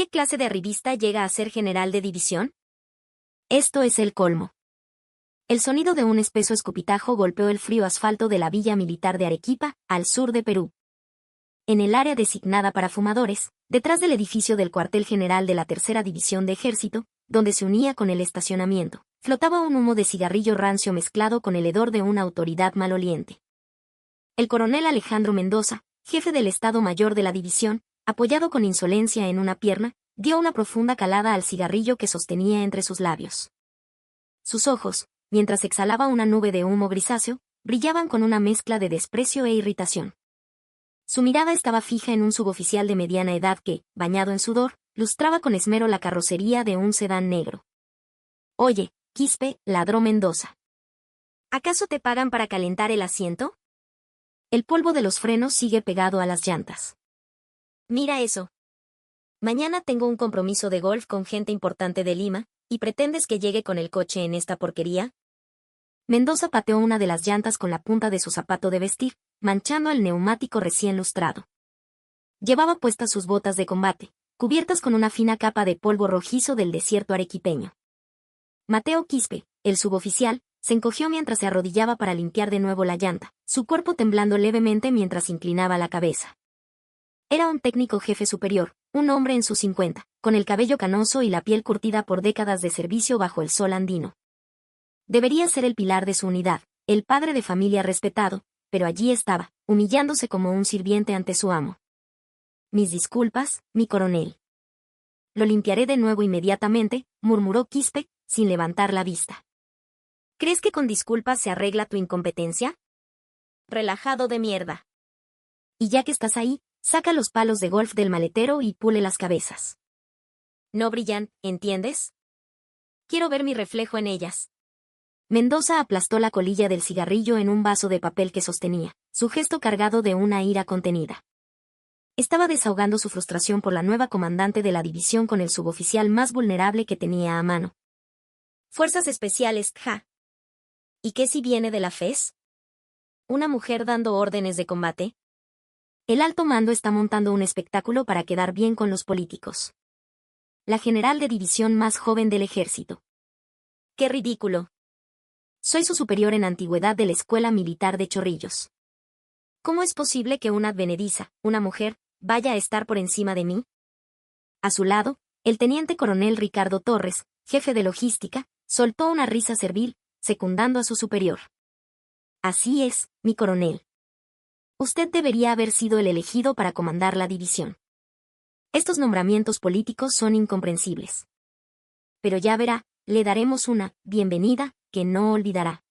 ¿Qué clase de arribista llega a ser general de división? Esto es el colmo. El sonido de un espeso escupitajo golpeó el frío asfalto de la villa militar de Arequipa, al sur de Perú. En el área designada para fumadores, detrás del edificio del cuartel general de la Tercera División de Ejército, donde se unía con el estacionamiento, flotaba un humo de cigarrillo rancio mezclado con el hedor de una autoridad maloliente. El coronel Alejandro Mendoza, jefe del Estado Mayor de la división, apoyado con insolencia en una pierna, dio una profunda calada al cigarrillo que sostenía entre sus labios. Sus ojos, mientras exhalaba una nube de humo grisáceo, brillaban con una mezcla de desprecio e irritación. Su mirada estaba fija en un suboficial de mediana edad que, bañado en sudor, lustraba con esmero la carrocería de un sedán negro. «Oye, Quispe», ladró Mendoza. «¿Acaso te pagan para calentar el asiento? El polvo de los frenos sigue pegado a las llantas. Mira eso. Mañana tengo un compromiso de golf con gente importante de Lima, ¿y pretendes que llegue con el coche en esta porquería?» Mendoza pateó una de las llantas con la punta de su zapato de vestir, manchando el neumático recién lustrado. Llevaba puestas sus botas de combate, cubiertas con una fina capa de polvo rojizo del desierto arequipeño. Mateo Quispe, el suboficial, se encogió mientras se arrodillaba para limpiar de nuevo la llanta, su cuerpo temblando levemente mientras inclinaba la cabeza. Era un técnico jefe superior, un hombre en sus 50, con el cabello canoso y la piel curtida por décadas de servicio bajo el sol andino. Debería ser el pilar de su unidad, el padre de familia respetado, pero allí estaba, humillándose como un sirviente ante su amo. «Mis disculpas, mi coronel». «Lo limpiaré de nuevo inmediatamente», murmuró Quispe, sin levantar la vista. «¿Crees que con disculpas se arregla tu incompetencia? Relajado de mierda. Y ya que estás ahí, saca los palos de golf del maletero y pule las cabezas. No brillan, ¿entiendes? Quiero ver mi reflejo en ellas». Mendoza aplastó la colilla del cigarrillo en un vaso de papel que sostenía, su gesto cargado de una ira contenida. Estaba desahogando su frustración por la nueva comandante de la división con el suboficial más vulnerable que tenía a mano. «Fuerzas especiales, ja. ¿Y qué si viene de la FES? ¿Una mujer dando órdenes de combate? El alto mando está montando un espectáculo para quedar bien con los políticos. La general de división más joven del ejército. ¡Qué ridículo! Soy su superior en antigüedad de la Escuela Militar de Chorrillos. ¿Cómo es posible que una advenediza, una mujer, vaya a estar por encima de mí?» A su lado, el teniente coronel Ricardo Torres, jefe de logística, soltó una risa servil, secundando a su superior. «Así es, mi coronel. Usted debería haber sido el elegido para comandar la división. Estos nombramientos políticos son incomprensibles. Pero ya verá, le daremos una bienvenida que no olvidará.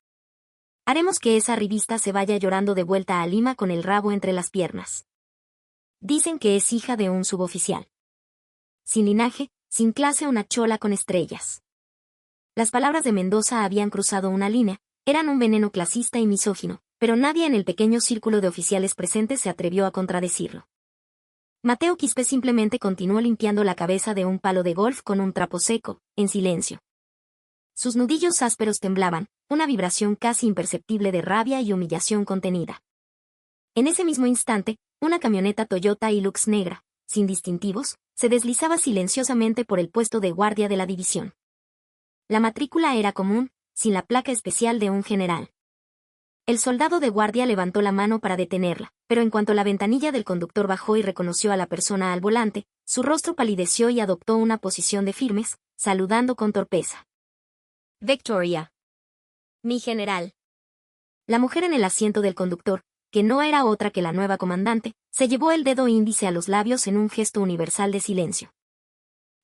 Haremos que esa arribista se vaya llorando de vuelta a Lima con el rabo entre las piernas. Dicen que es hija de un suboficial. Sin linaje, sin clase, una chola con estrellas». Las palabras de Mendoza habían cruzado una línea, eran un veneno clasista y misógino, pero nadie en el pequeño círculo de oficiales presentes se atrevió a contradecirlo. Mateo Quispe simplemente continuó limpiando la cabeza de un palo de golf con un trapo seco, en silencio. Sus nudillos ásperos temblaban, una vibración casi imperceptible de rabia y humillación contenida. En ese mismo instante, una camioneta Toyota Hilux negra, sin distintivos, se deslizaba silenciosamente por el puesto de guardia de la división. La matrícula era común, sin la placa especial de un general. El soldado de guardia levantó la mano para detenerla, pero en cuanto la ventanilla del conductor bajó y reconoció a la persona al volante, su rostro palideció y adoptó una posición de firmes, saludando con torpeza. «Victoria. Mi general». La mujer en el asiento del conductor, que no era otra que la nueva comandante, se llevó el dedo índice a los labios en un gesto universal de silencio.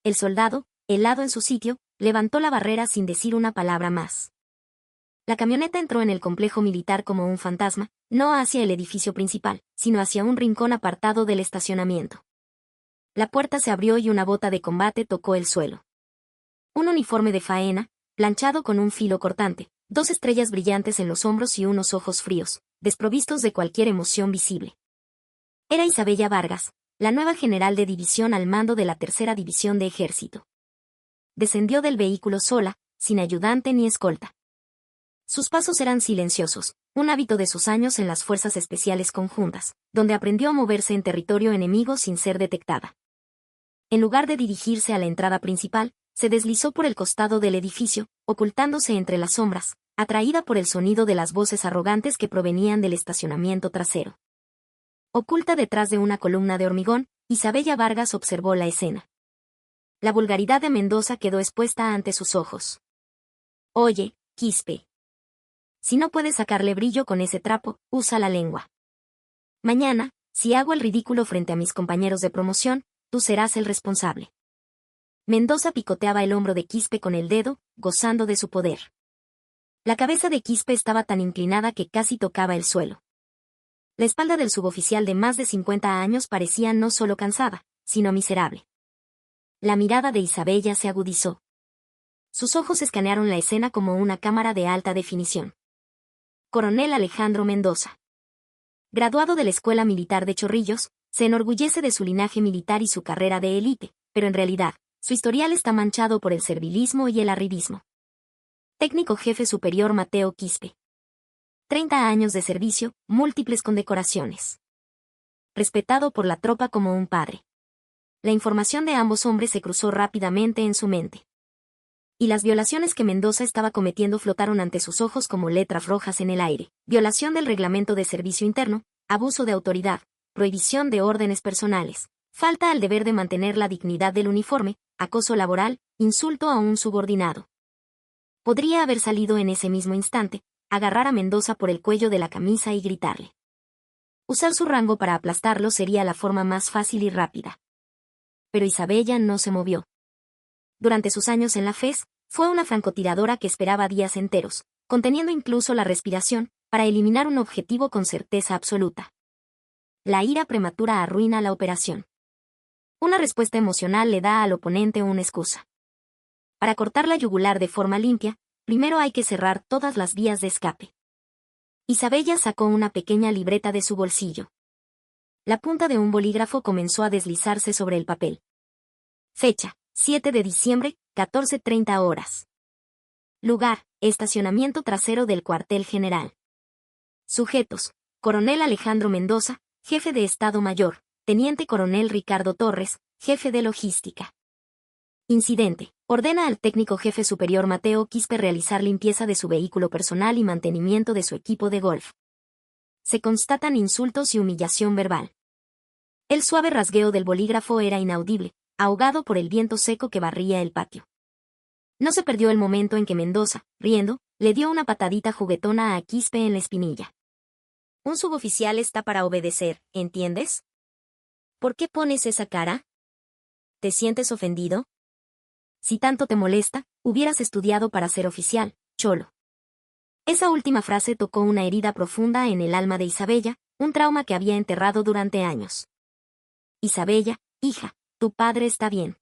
El soldado, helado en su sitio, levantó la barrera sin decir una palabra más. La camioneta entró en el complejo militar como un fantasma, no hacia el edificio principal, sino hacia un rincón apartado del estacionamiento. La puerta se abrió y una bota de combate tocó el suelo. Un uniforme de faena, planchado con un filo cortante, 2 estrellas brillantes en los hombros y unos ojos fríos, desprovistos de cualquier emoción visible. Era Isabella Vargas, la nueva general de división al mando de la Tercera División de Ejército. Descendió del vehículo sola, sin ayudante ni escolta. Sus pasos eran silenciosos, un hábito de sus años en las Fuerzas Especiales Conjuntas, donde aprendió a moverse en territorio enemigo sin ser detectada. En lugar de dirigirse a la entrada principal, se deslizó por el costado del edificio, ocultándose entre las sombras, atraída por el sonido de las voces arrogantes que provenían del estacionamiento trasero. Oculta detrás de una columna de hormigón, Isabella Vargas observó la escena. La vulgaridad de Mendoza quedó expuesta ante sus ojos. Oye, Quispe. Si no puedes sacarle brillo con ese trapo, usa la lengua. Mañana, si hago el ridículo frente a mis compañeros de promoción, tú serás el responsable. Mendoza picoteaba el hombro de Quispe con el dedo, gozando de su poder. La cabeza de Quispe estaba tan inclinada que casi tocaba el suelo. La espalda del suboficial de más de 50 años parecía no solo cansada, sino miserable. La mirada de Isabella se agudizó. Sus ojos escanearon la escena como una cámara de alta definición. Coronel Alejandro Mendoza. Graduado de la Escuela Militar de Chorrillos, se enorgullece de su linaje militar y su carrera de élite, pero en realidad, su historial está manchado por el servilismo y el arribismo. Técnico jefe superior Mateo Quispe. 30 años de servicio, múltiples condecoraciones. Respetado por la tropa como un padre. La información de ambos hombres se cruzó rápidamente en su mente. Y las violaciones que Mendoza estaba cometiendo flotaron ante sus ojos como letras rojas en el aire. Violación del reglamento de servicio interno, abuso de autoridad, prohibición de órdenes personales, falta al deber de mantener la dignidad del uniforme, acoso laboral, insulto a un subordinado. Podría haber salido en ese mismo instante, agarrar a Mendoza por el cuello de la camisa y gritarle. Usar su rango para aplastarlo sería la forma más fácil y rápida. Pero Isabella no se movió. Durante sus años en la FES, fue una francotiradora que esperaba días enteros, conteniendo incluso la respiración, para eliminar un objetivo con certeza absoluta. La ira prematura arruina la operación. Una respuesta emocional le da al oponente una excusa. Para cortar la yugular de forma limpia, primero hay que cerrar todas las vías de escape. Isabella sacó una pequeña libreta de su bolsillo. La punta de un bolígrafo comenzó a deslizarse sobre el papel. Fecha: 7 de diciembre, 14:30 horas. Lugar: estacionamiento trasero del cuartel general. Sujetos: Coronel Alejandro Mendoza, jefe de Estado Mayor, Teniente Coronel Ricardo Torres, jefe de logística. Incidente: ordena al técnico jefe superior Mateo Quispe realizar limpieza de su vehículo personal y mantenimiento de su equipo de golf. Se constatan insultos y humillación verbal. El suave rasgueo del bolígrafo era inaudible, ahogado por el viento seco que barría el patio. No se perdió el momento en que Mendoza, riendo, le dio una patadita juguetona a Quispe en la espinilla. Un suboficial está para obedecer, ¿entiendes? ¿Por qué pones esa cara? ¿Te sientes ofendido? Si tanto te molesta, hubieras estudiado para ser oficial, cholo. Esa última frase tocó una herida profunda en el alma de Isabella, un trauma que había enterrado durante años. Isabella, hija, tu padre está bien.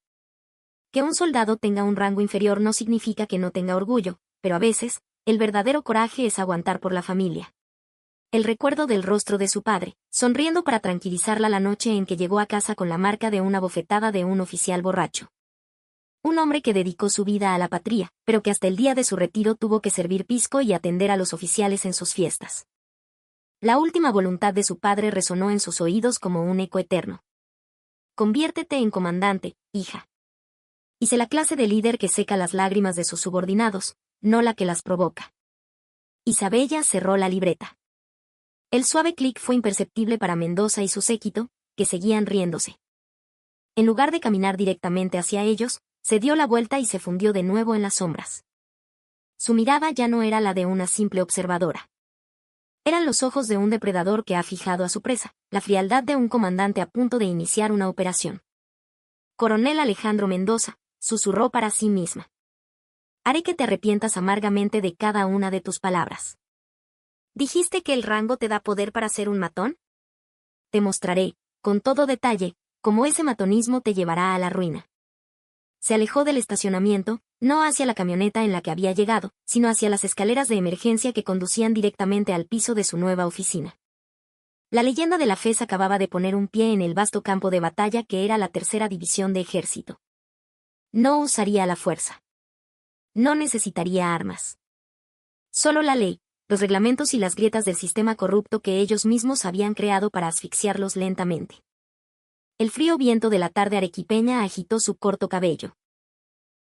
Que un soldado tenga un rango inferior no significa que no tenga orgullo, pero a veces, el verdadero coraje es aguantar por la familia. El recuerdo del rostro de su padre, sonriendo para tranquilizarla la noche en que llegó a casa con la marca de una bofetada de un oficial borracho. Un hombre que dedicó su vida a la patria, pero que hasta el día de su retiro tuvo que servir pisco y atender a los oficiales en sus fiestas. La última voluntad de su padre resonó en sus oídos como un eco eterno. Conviértete en comandante, hija. Y sé la clase de líder que seca las lágrimas de sus subordinados, no la que las provoca. Isabella cerró la libreta. El suave clic fue imperceptible para Mendoza y su séquito, que seguían riéndose. En lugar de caminar directamente hacia ellos, se dio la vuelta y se fundió de nuevo en las sombras. Su mirada ya no era la de una simple observadora. Eran los ojos de un depredador que ha fijado a su presa, la frialdad de un comandante a punto de iniciar una operación. Coronel Alejandro Mendoza, susurró para sí misma. Haré que te arrepientas amargamente de cada una de tus palabras. ¿Dijiste que el rango te da poder para ser un matón? Te mostraré, con todo detalle, cómo ese matonismo te llevará a la ruina. Se alejó del estacionamiento, no hacia la camioneta en la que había llegado, sino hacia las escaleras de emergencia que conducían directamente al piso de su nueva oficina. La leyenda de la FES acababa de poner un pie en el vasto campo de batalla que era la tercera división de ejército. No usaría la fuerza. No necesitaría armas. Solo la ley, los reglamentos y las grietas del sistema corrupto que ellos mismos habían creado para asfixiarlos lentamente. El frío viento de la tarde arequipeña agitó su corto cabello.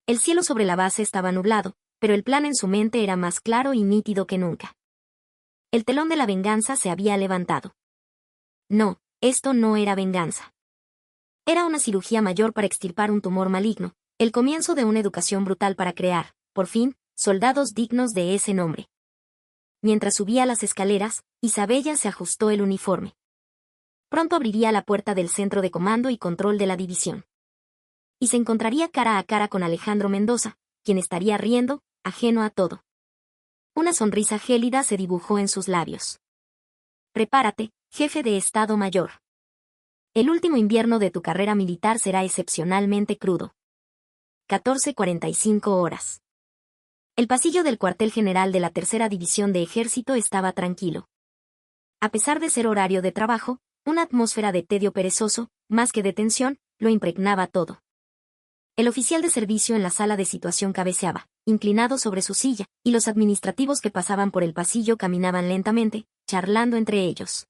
El cielo sobre la base estaba nublado, pero el plan en su mente era más claro y nítido que nunca. El telón de la venganza se había levantado. No, esto no era venganza. Era una cirugía mayor para extirpar un tumor maligno, el comienzo de una educación brutal para crear, por fin, soldados dignos de ese nombre. Mientras subía las escaleras, Isabella se ajustó el uniforme. Pronto abriría la puerta del centro de comando y control de la división. Y se encontraría cara a cara con Alejandro Mendoza, quien estaría riendo, ajeno a todo. Una sonrisa gélida se dibujó en sus labios. Prepárate, jefe de Estado Mayor. El último invierno de tu carrera militar será excepcionalmente crudo. 14:45 horas. El pasillo del cuartel general de la Tercera División de Ejército estaba tranquilo. A pesar de ser horario de trabajo, una atmósfera de tedio perezoso, más que de tensión, lo impregnaba todo. El oficial de servicio en la sala de situación cabeceaba, inclinado sobre su silla, y los administrativos que pasaban por el pasillo caminaban lentamente, charlando entre ellos.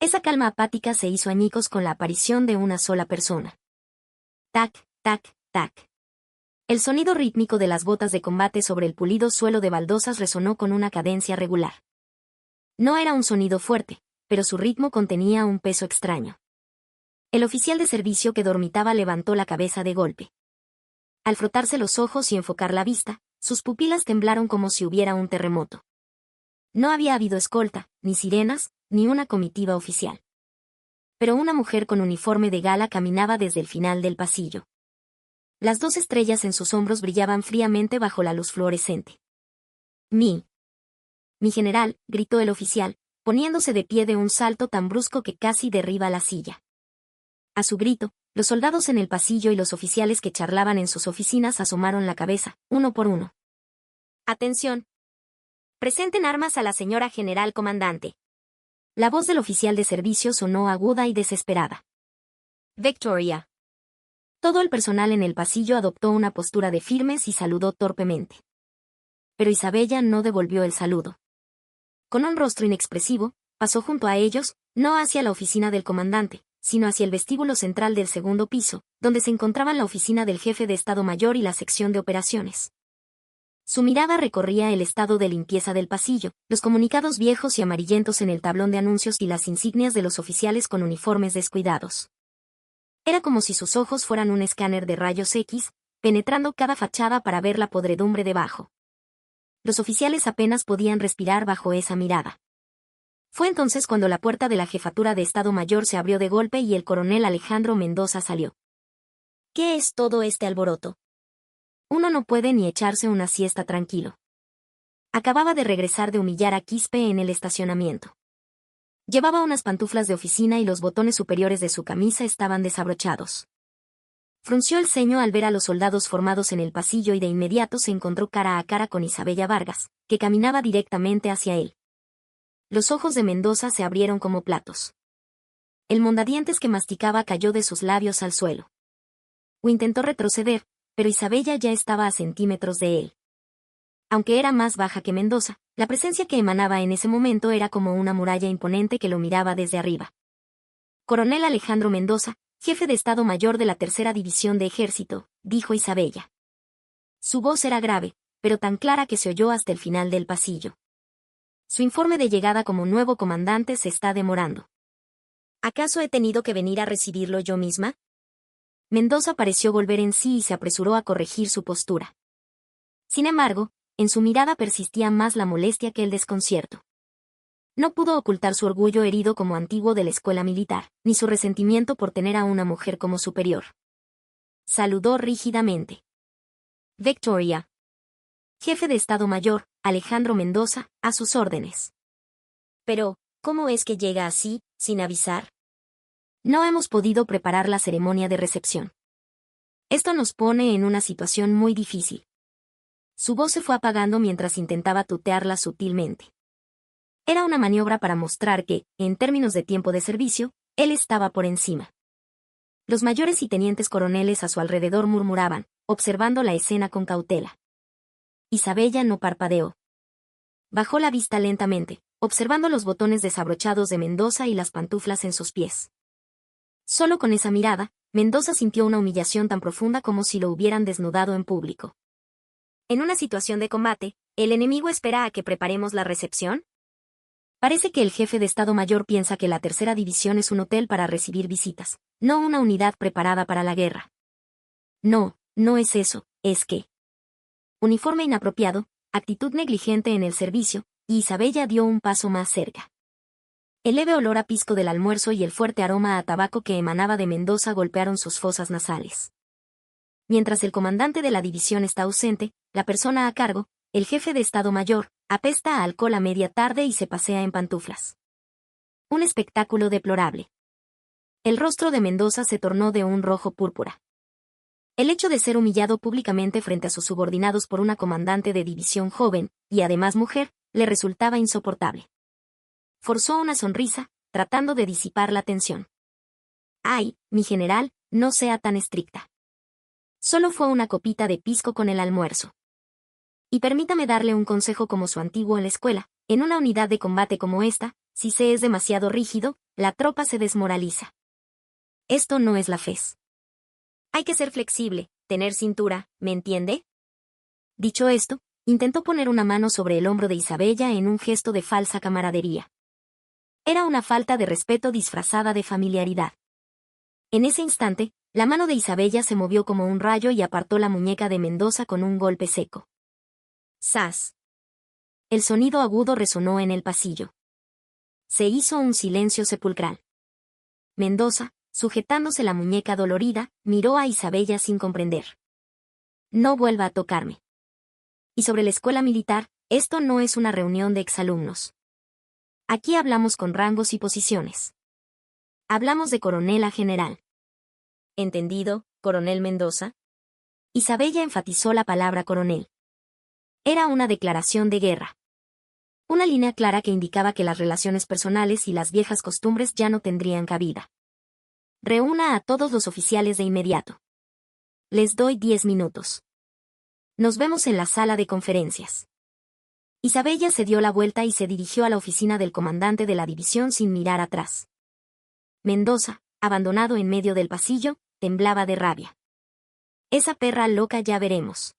Esa calma apática se hizo añicos con la aparición de una sola persona. Tac, tac, tac. El sonido rítmico de las botas de combate sobre el pulido suelo de baldosas resonó con una cadencia regular. No era un sonido fuerte, pero su ritmo contenía un peso extraño. El oficial de servicio que dormitaba levantó la cabeza de golpe. Al frotarse los ojos y enfocar la vista, sus pupilas temblaron como si hubiera un terremoto. No había habido escolta, ni sirenas, ni una comitiva oficial. Pero una mujer con uniforme de gala caminaba desde el final del pasillo. Las 2 estrellas en sus hombros brillaban fríamente bajo la luz fluorescente. Mi general, gritó el oficial, poniéndose de pie de un salto tan brusco que casi derriba la silla. A su grito, los soldados en el pasillo y los oficiales que charlaban en sus oficinas asomaron la cabeza, uno por uno. «Atención. Presenten armas a la señora general comandante». La voz del oficial de servicio sonó aguda y desesperada. «Victoria». Todo el personal en el pasillo adoptó una postura de firmes y saludó torpemente. Pero Isabella no devolvió el saludo. Con un rostro inexpresivo, pasó junto a ellos, no hacia la oficina del comandante, sino hacia el vestíbulo central del segundo piso, donde se encontraban la oficina del jefe de Estado Mayor y la sección de operaciones. Su mirada recorría el estado de limpieza del pasillo, los comunicados viejos y amarillentos en el tablón de anuncios y las insignias de los oficiales con uniformes descuidados. Era como si sus ojos fueran un escáner de rayos X, penetrando cada fachada para ver la podredumbre debajo. Los oficiales apenas podían respirar bajo esa mirada. Fue entonces cuando la puerta de la jefatura de Estado Mayor se abrió de golpe y el coronel Alejandro Mendoza salió. ¿Qué es todo este alboroto? Uno no puede ni echarse una siesta tranquilo. Acababa de regresar de humillar a Quispe en el estacionamiento. Llevaba unas pantuflas de oficina y los botones superiores de su camisa estaban desabrochados. Frunció el ceño al ver a los soldados formados en el pasillo y de inmediato se encontró cara a cara con Isabella Vargas, que caminaba directamente hacia él. Los ojos de Mendoza se abrieron como platos. El mondadientes que masticaba cayó de sus labios al suelo. O intentó retroceder, pero Isabella ya estaba a centímetros de él. Aunque era más baja que Mendoza, la presencia que emanaba en ese momento era como una muralla imponente que lo miraba desde arriba. Coronel Alejandro Mendoza, jefe de Estado Mayor de la Tercera División de Ejército, dijo Isabella. Su voz era grave, pero tan clara que se oyó hasta el final del pasillo. Su informe de llegada como nuevo comandante se está demorando. ¿Acaso he tenido que venir a recibirlo yo misma? Mendoza pareció volver en sí y se apresuró a corregir su postura. Sin embargo, en su mirada persistía más la molestia que el desconcierto. No pudo ocultar su orgullo herido como antiguo de la escuela militar, ni su resentimiento por tener a una mujer como superior. Saludó rígidamente. Victoria. Jefe de Estado Mayor, Alejandro Mendoza, a sus órdenes. Pero, ¿cómo es que llega así, sin avisar? No hemos podido preparar la ceremonia de recepción. Esto nos pone en una situación muy difícil. Su voz se fue apagando mientras intentaba tutearla sutilmente. Era una maniobra para mostrar que, en términos de tiempo de servicio, él estaba por encima. Los mayores y tenientes coroneles a su alrededor murmuraban, observando la escena con cautela. Isabella no parpadeó. Bajó la vista lentamente, observando los botones desabrochados de Mendoza y las pantuflas en sus pies. Solo con esa mirada, Mendoza sintió una humillación tan profunda como si lo hubieran desnudado en público. En una situación de combate, ¿el enemigo espera a que preparemos la recepción? Parece que el jefe de Estado Mayor piensa que la tercera división es un hotel para recibir visitas, no una unidad preparada para la guerra. No, no es eso, es que uniforme inapropiado, actitud negligente en el servicio, y Isabella dio un paso más cerca. El leve olor a pisco del almuerzo y el fuerte aroma a tabaco que emanaba de Mendoza golpearon sus fosas nasales. Mientras el comandante de la división está ausente, la persona a cargo, el jefe de Estado Mayor, apesta a alcohol a media tarde y se pasea en pantuflas. Un espectáculo deplorable. El rostro de Mendoza se tornó de un rojo púrpura. El hecho de ser humillado públicamente frente a sus subordinados por una comandante de división joven, y además mujer, le resultaba insoportable. Forzó una sonrisa, tratando de disipar la tensión. «Ay, mi general, no sea tan estricta. Solo fue una copita de pisco con el almuerzo. Y permítame darle un consejo como su antiguo en la escuela, en una unidad de combate como esta, si se es demasiado rígido, la tropa se desmoraliza. Esto no es la FES. Hay que ser flexible, tener cintura, ¿me entiende?» Dicho esto, intentó poner una mano sobre el hombro de Isabella en un gesto de falsa camaradería. Era una falta de respeto disfrazada de familiaridad. En ese instante, la mano de Isabella se movió como un rayo y apartó la muñeca de Mendoza con un golpe seco. ¡Zas! El sonido agudo resonó en el pasillo. Se hizo un silencio sepulcral. Mendoza, sujetándose la muñeca dolorida, miró a Isabella sin comprender. «No vuelva a tocarme. Y sobre la escuela militar, esto no es una reunión de exalumnos. Aquí hablamos con rangos y posiciones. Hablamos de coronel a general». «¿Entendido, coronel Mendoza?» Isabella enfatizó la palabra coronel. Era una declaración de guerra. Una línea clara que indicaba que las relaciones personales y las viejas costumbres ya no tendrían cabida. «Reúna a todos los oficiales de inmediato. Les doy 10 minutos. Nos vemos en la sala de conferencias». Isabella se dio la vuelta y se dirigió a la oficina del comandante de la división sin mirar atrás. Mendoza, abandonado en medio del pasillo, temblaba de rabia. «Esa perra loca, ya veremos.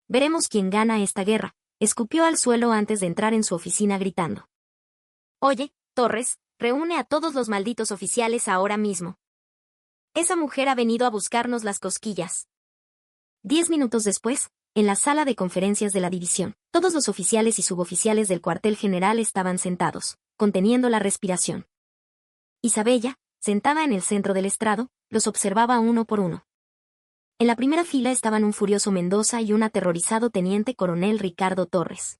Veremos quién gana esta guerra», escupió al suelo antes de entrar en su oficina gritando. «Oye, Torres, reúne a todos los malditos oficiales ahora mismo. Esa mujer ha venido a buscarnos las cosquillas». 10 minutos después, en la sala de conferencias de la división, todos los oficiales y suboficiales del cuartel general estaban sentados, conteniendo la respiración. Isabella, sentada en el centro del estrado, los observaba uno por uno. En la primera fila estaban un furioso Mendoza y un aterrorizado teniente coronel Ricardo Torres.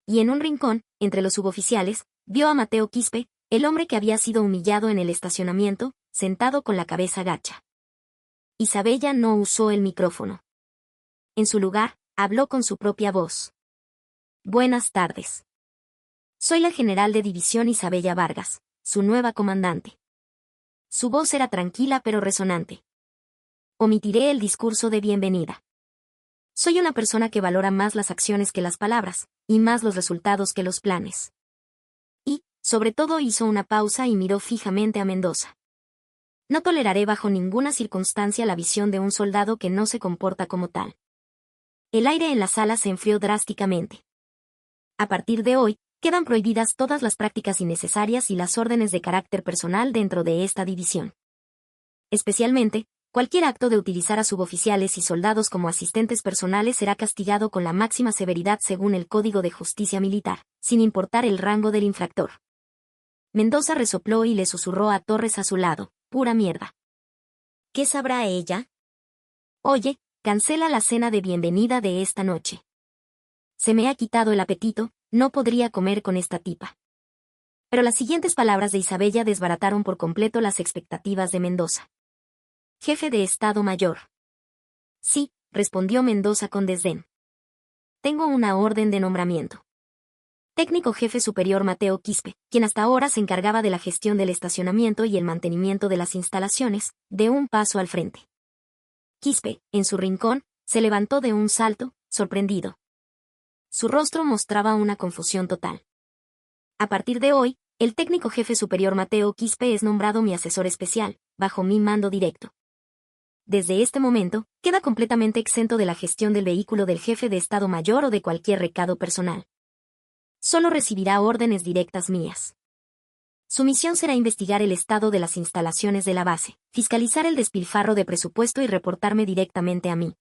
Y en un rincón, entre los suboficiales, vio a Mateo Quispe, el hombre que había sido humillado en el estacionamiento, sentado con la cabeza gacha. Isabella no usó el micrófono. En su lugar, habló con su propia voz. «Buenas tardes. Soy la general de división Isabella Vargas, su nueva comandante». Su voz era tranquila pero resonante. «Omitiré el discurso de bienvenida. Soy una persona que valora más las acciones que las palabras, y más los resultados que los planes». Y, sobre todo, hizo una pausa y miró fijamente a Mendoza. «No toleraré bajo ninguna circunstancia la visión de un soldado que no se comporta como tal». El aire en la sala se enfrió drásticamente. A partir de hoy, quedan prohibidas todas las prácticas innecesarias y las órdenes de carácter personal dentro de esta división. Especialmente, cualquier acto de utilizar a suboficiales y soldados como asistentes personales será castigado con la máxima severidad según el Código de Justicia Militar, sin importar el rango del infractor. Mendoza resopló y le susurró a Torres a su lado: «Pura mierda». «¿Qué sabrá ella?» «Oye, cancela la cena de bienvenida de esta noche. Se me ha quitado el apetito, no podría comer con esta tipa». Pero las siguientes palabras de Isabella desbarataron por completo las expectativas de Mendoza. «Jefe de Estado Mayor». «Sí», respondió Mendoza con desdén. «Tengo una orden de nombramiento». Técnico jefe superior Mateo Quispe, quien hasta ahora se encargaba de la gestión del estacionamiento y el mantenimiento de las instalaciones, dio un paso al frente. Quispe, en su rincón, se levantó de un salto, sorprendido. Su rostro mostraba una confusión total. «A partir de hoy, El técnico jefe superior Mateo Quispe es nombrado mi asesor especial, bajo mi mando directo. Desde este momento, queda completamente exento de la gestión del vehículo del jefe de Estado Mayor o de cualquier recado personal. Solo recibirá órdenes directas mías. Su misión será investigar el estado de las instalaciones de la base, fiscalizar el despilfarro de presupuesto y reportarme directamente a mí.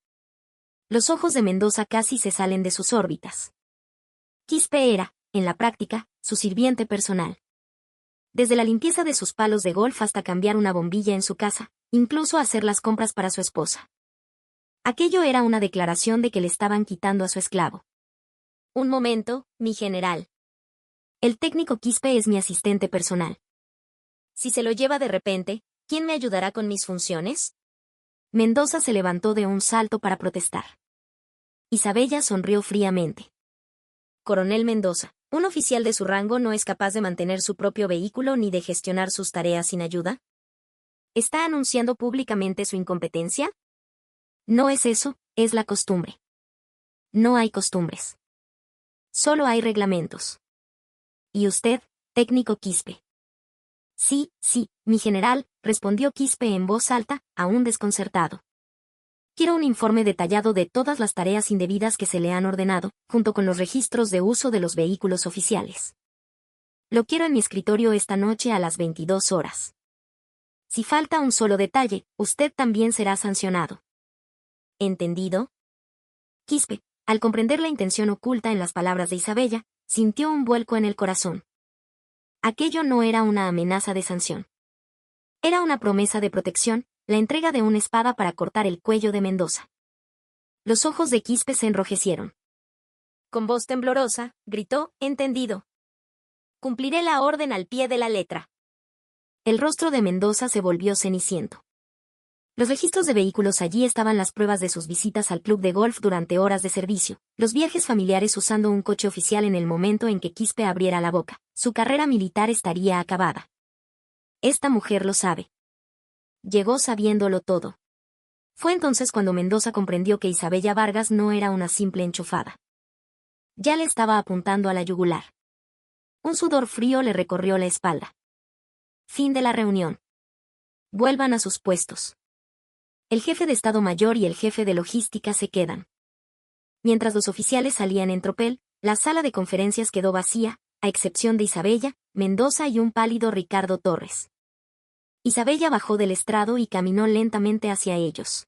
Los ojos de Mendoza casi se salen de sus órbitas. Quispe era, en la práctica, su sirviente personal. Desde la limpieza de sus palos de golf hasta cambiar una bombilla en su casa, incluso hacer las compras para su esposa. Aquello era una declaración de que le estaban quitando a su esclavo. Un momento, mi general. El técnico Quispe es mi asistente personal. Si se lo lleva de repente, ¿quién me ayudará con mis funciones? Mendoza se levantó de un salto para protestar. Isabella sonrió fríamente. Coronel Mendoza, ¿un oficial de su rango no es capaz de mantener su propio vehículo ni de gestionar sus tareas sin ayuda? ¿Está anunciando públicamente su incompetencia? No es eso, es la costumbre. No hay costumbres. Solo hay reglamentos. ¿Y usted, técnico Quispe? Sí, mi general, respondió Quispe en voz alta, aún desconcertado. Quiero un informe detallado de todas las tareas indebidas que se le han ordenado, junto con los registros de uso de los vehículos oficiales. Lo quiero en mi escritorio esta noche a las 22 horas. Si falta un solo detalle, usted también será sancionado. ¿Entendido? Quispe, al comprender la intención oculta en las palabras de Isabella, sintió un vuelco en el corazón. Aquello no era una amenaza de sanción. Era una promesa de protección, la entrega de una espada para cortar el cuello de Mendoza. Los ojos de Quispe se enrojecieron. Con voz temblorosa, gritó, entendido. Cumpliré la orden al pie de la letra. El rostro de Mendoza se volvió ceniciento. Los registros de vehículos allí estaban las pruebas de sus visitas al club de golf durante horas de servicio, los viajes familiares usando un coche oficial en el momento en que Quispe abriera la boca. Su carrera militar estaría acabada. Esta mujer lo sabe. Llegó sabiéndolo todo. Fue entonces cuando Mendoza comprendió que Isabella Vargas no era una simple enchufada. Ya le estaba apuntando a la yugular. Un sudor frío le recorrió la espalda. Fin de la reunión. Vuelvan a sus puestos. El jefe de Estado Mayor y el jefe de logística se quedan. Mientras los oficiales salían en tropel, la sala de conferencias quedó vacía, a excepción de Isabella, Mendoza y un pálido Ricardo Torres. Isabella bajó del estrado y caminó lentamente hacia ellos.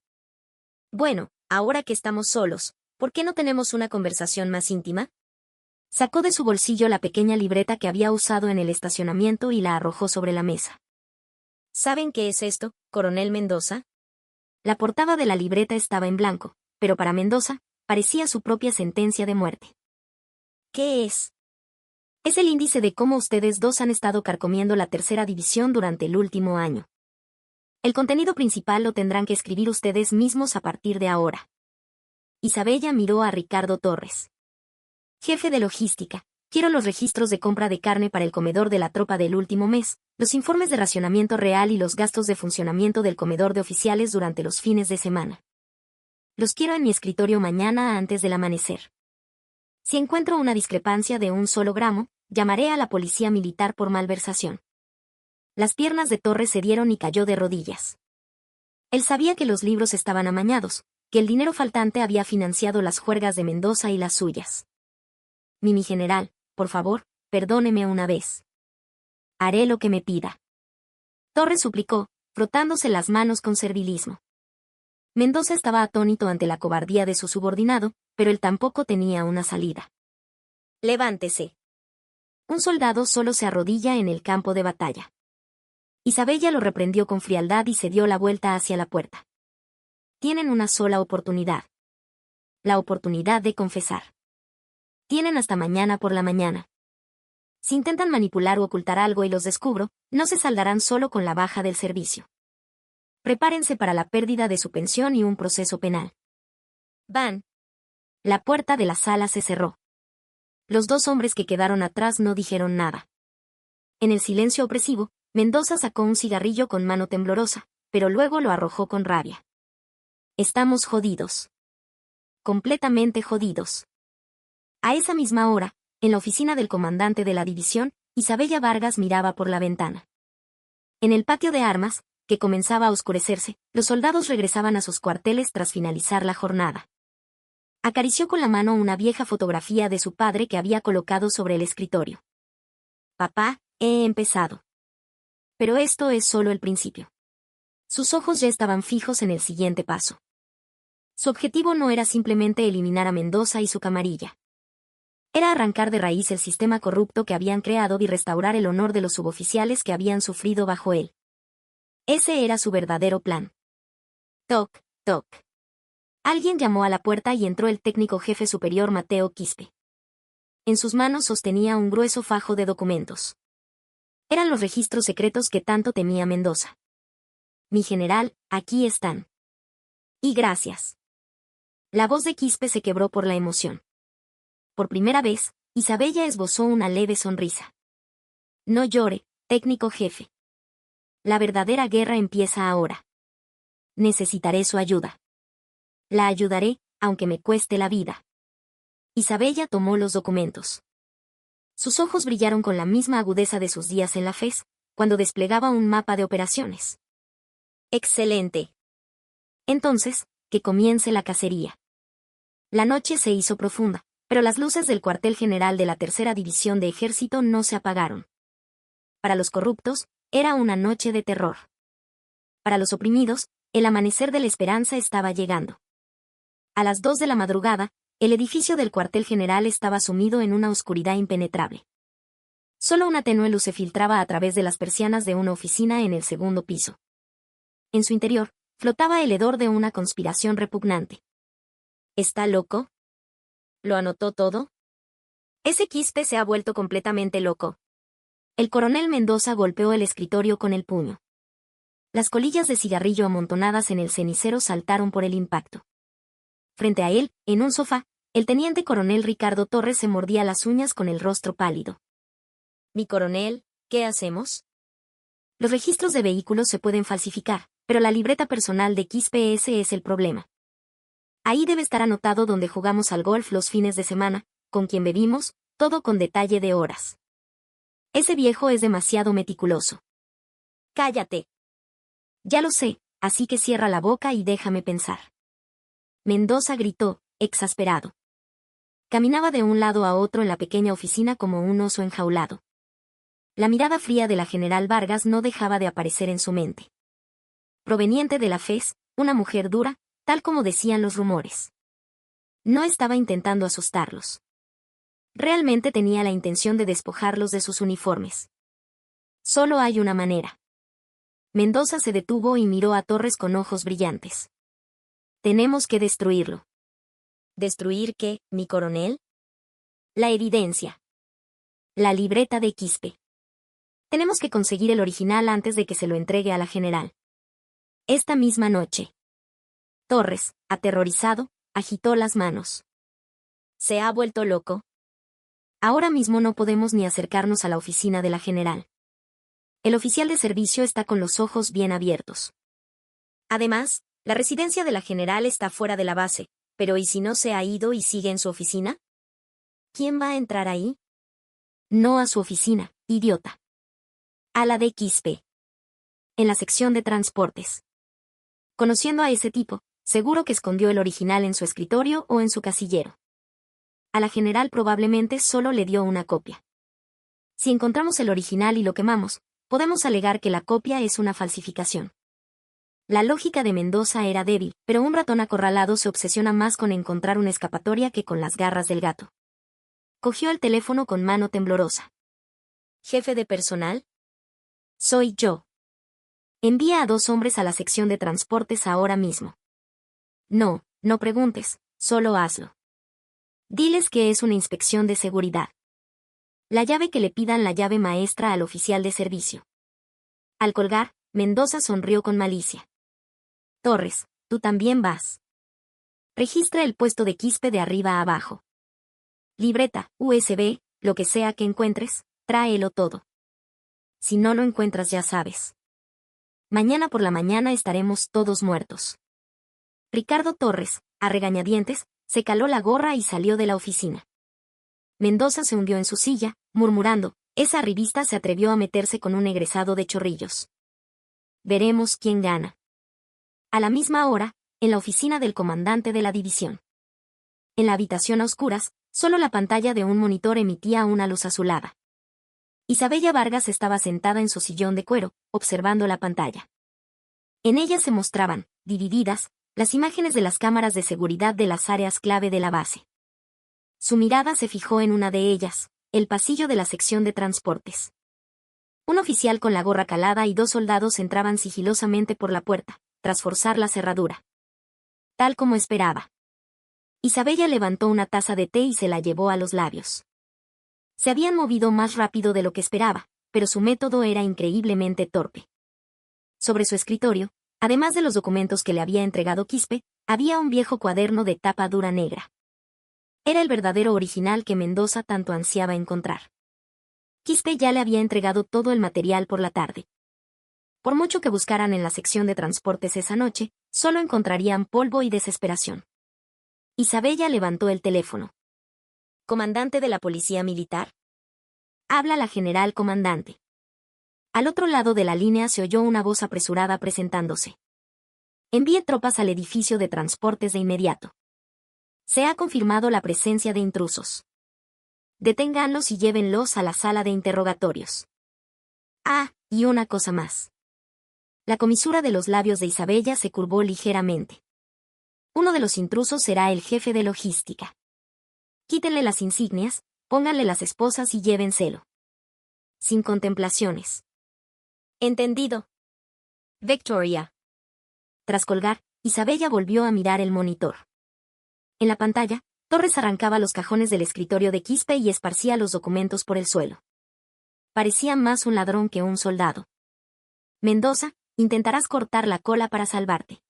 Bueno, ahora que estamos solos, ¿por qué no tenemos una conversación más íntima? Sacó de su bolsillo la pequeña libreta que había usado en el estacionamiento y la arrojó sobre la mesa. ¿Saben qué es esto, coronel Mendoza? La portada de la libreta estaba en blanco, pero para Mendoza, parecía su propia sentencia de muerte. ¿Qué es? Es el índice de cómo ustedes dos han estado carcomiendo la tercera división durante el último año. El contenido principal lo tendrán que escribir ustedes mismos a partir de ahora. Isabella miró a Ricardo Torres. Jefe de logística, quiero los registros de compra de carne para el comedor de la tropa del último mes, los informes de racionamiento real y los gastos de funcionamiento del comedor de oficiales durante los fines de semana. Los quiero en mi escritorio mañana antes del amanecer. Si encuentro una discrepancia de un solo gramo, llamaré a la policía militar por malversación. Las piernas de Torres se dieron y cayó de rodillas. Él sabía que los libros estaban amañados, que el dinero faltante había financiado las juergas de Mendoza y las suyas. Mi general, por favor, perdóneme una vez. Haré lo que me pida. Torres suplicó, frotándose las manos con servilismo. Mendoza estaba atónito ante la cobardía de su subordinado, pero él tampoco tenía una salida. Levántese. Un soldado solo se arrodilla en el campo de batalla. Isabella lo reprendió con frialdad y se dio la vuelta hacia la puerta. Tienen una sola oportunidad. La oportunidad de confesar. Tienen hasta mañana por la mañana. Si intentan manipular o ocultar algo y los descubro, no se saldarán solo con la baja del servicio. Prepárense para la pérdida de su pensión y un proceso penal. Van. La puerta de la sala se cerró. Los dos hombres que quedaron atrás no dijeron nada. En el silencio opresivo, Mendoza sacó un cigarrillo con mano temblorosa, pero luego lo arrojó con rabia. Estamos jodidos. Completamente jodidos. A esa misma hora, en la oficina del comandante de la división, Isabella Vargas miraba por la ventana. En el patio de armas, que comenzaba a oscurecerse, los soldados regresaban a sus cuarteles tras finalizar la jornada. Acarició con la mano una vieja fotografía de su padre que había colocado sobre el escritorio. Papá, he empezado. Pero esto es solo el principio. Sus ojos ya estaban fijos en el siguiente paso. Su objetivo no era simplemente eliminar a Mendoza y su camarilla. Era arrancar de raíz el sistema corrupto que habían creado y restaurar el honor de los suboficiales que habían sufrido bajo él. Ese era su verdadero plan. Toc, toc. Alguien llamó a la puerta y entró el técnico jefe superior Mateo Quispe. En sus manos sostenía un grueso fajo de documentos. Eran los registros secretos que tanto temía Mendoza. Mi general, aquí están. Y gracias. La voz de Quispe se quebró por la emoción. Por primera vez, Isabella esbozó una leve sonrisa. No llore, técnico jefe. La verdadera guerra empieza ahora. Necesitaré su ayuda. La ayudaré, aunque me cueste la vida. Isabella tomó los documentos. Sus ojos brillaron con la misma agudeza de sus días en la FES, cuando desplegaba un mapa de operaciones. ¡Excelente! Entonces, que comience la cacería. La noche se hizo profunda, pero las luces del cuartel general de la Tercera División de Ejército no se apagaron. Para los corruptos, era una noche de terror. Para los oprimidos, el amanecer de la esperanza estaba llegando. A las 2 de la madrugada, el edificio del cuartel general estaba sumido en una oscuridad impenetrable. Solo una tenue luz se filtraba a través de las persianas de una oficina en el segundo piso. En su interior, flotaba el hedor de una conspiración repugnante. ¿Está loco? ¿Lo anotó todo? Ese Quispe se ha vuelto completamente loco. El coronel Mendoza golpeó el escritorio con el puño. Las colillas de cigarrillo amontonadas en el cenicero saltaron por el impacto. Frente a él, en un sofá, el teniente coronel Ricardo Torres se mordía las uñas con el rostro pálido. Mi coronel, ¿qué hacemos? Los registros de vehículos se pueden falsificar, pero la libreta personal de Quispe ese es el problema. Ahí debe estar anotado dónde jugamos al golf los fines de semana, con quién bebimos, todo con detalle de horas. Ese viejo es demasiado meticuloso. Cállate. Ya lo sé, así que cierra la boca y déjame pensar. Mendoza gritó, exasperado. Caminaba de un lado a otro en la pequeña oficina como un oso enjaulado. La mirada fría de la general Vargas no dejaba de aparecer en su mente. Proveniente de la FES, una mujer dura, tal como decían los rumores. No estaba intentando asustarlos. Realmente tenía la intención de despojarlos de sus uniformes. Solo hay una manera. Mendoza se detuvo y miró a Torres con ojos brillantes. Tenemos que destruirlo. ¿Destruir qué, mi coronel? La evidencia. La libreta de Quispe. Tenemos que conseguir el original antes de que se lo entregue a la general. Esta misma noche. Torres, aterrorizado, agitó las manos. ¿Se ha vuelto loco? Ahora mismo no podemos ni acercarnos a la oficina de la general. El oficial de servicio está con los ojos bien abiertos. Además, la residencia de la general está fuera de la base, pero ¿y si no se ha ido y sigue en su oficina? ¿Quién va a entrar ahí? No a su oficina, idiota. A la de Quispe. En la sección de transportes. Conociendo a ese tipo, seguro que escondió el original en su escritorio o en su casillero. A la general probablemente solo le dio una copia. Si encontramos el original y lo quemamos, podemos alegar que la copia es una falsificación. La lógica de Mendoza era débil, pero un ratón acorralado se obsesiona más con encontrar una escapatoria que con las garras del gato. Cogió el teléfono con mano temblorosa. ¿Jefe de personal? Soy yo. Envía a 2 hombres a la sección de transportes ahora mismo. No, no preguntes, solo hazlo. Diles que es una inspección de seguridad. La llave que le pidan la llave maestra al oficial de servicio. Al colgar, Mendoza sonrió con malicia. Torres, tú también vas. Registra el puesto de Quispe de arriba a abajo. Libreta, USB, lo que sea que encuentres, tráelo todo. Si no lo encuentras ya sabes. Mañana por la mañana estaremos todos muertos. Ricardo Torres, a regañadientes, se caló la gorra y salió de la oficina. Mendoza se hundió en su silla, murmurando, Esa arribista se atrevió a meterse con un egresado de Chorrillos. Veremos quién gana. A la misma hora, en la oficina del comandante de la división. En la habitación a oscuras, solo la pantalla de un monitor emitía una luz azulada. Isabella Vargas estaba sentada en su sillón de cuero, observando la pantalla. En ella se mostraban, divididas, las imágenes de las cámaras de seguridad de las áreas clave de la base. Su mirada se fijó en una de ellas, el pasillo de la sección de transportes. Un oficial con la gorra calada y 2 soldados entraban sigilosamente por la puerta, tras forzar la cerradura. Tal como esperaba. Isabella levantó una taza de té y se la llevó a los labios. Se habían movido más rápido de lo que esperaba, pero su método era increíblemente torpe. Sobre su escritorio, además de los documentos que le había entregado Quispe, había un viejo cuaderno de tapa dura negra. Era el verdadero original que Mendoza tanto ansiaba encontrar. Quispe ya le había entregado todo el material por la tarde. Por mucho que buscaran en la sección de transportes esa noche, solo encontrarían polvo y desesperación. Isabella levantó el teléfono. ¿Comandante de la Policía Militar? Habla la general comandante. Al otro lado de la línea se oyó una voz apresurada presentándose. Envíe tropas al edificio de transportes de inmediato. Se ha confirmado la presencia de intrusos. Deténganlos y llévenlos a la sala de interrogatorios. Ah, y una cosa más. La comisura de los labios de Isabella se curvó ligeramente. Uno de los intrusos será el jefe de logística. Quítenle las insignias, pónganle las esposas y llévenselo. Sin contemplaciones. Entendido. Victoria. Tras colgar, Isabella volvió a mirar el monitor. En la pantalla, Torres arrancaba los cajones del escritorio de Quispe y esparcía los documentos por el suelo. Parecía más un ladrón que un soldado. Mendoza, intentarás cortar la cola para salvarte.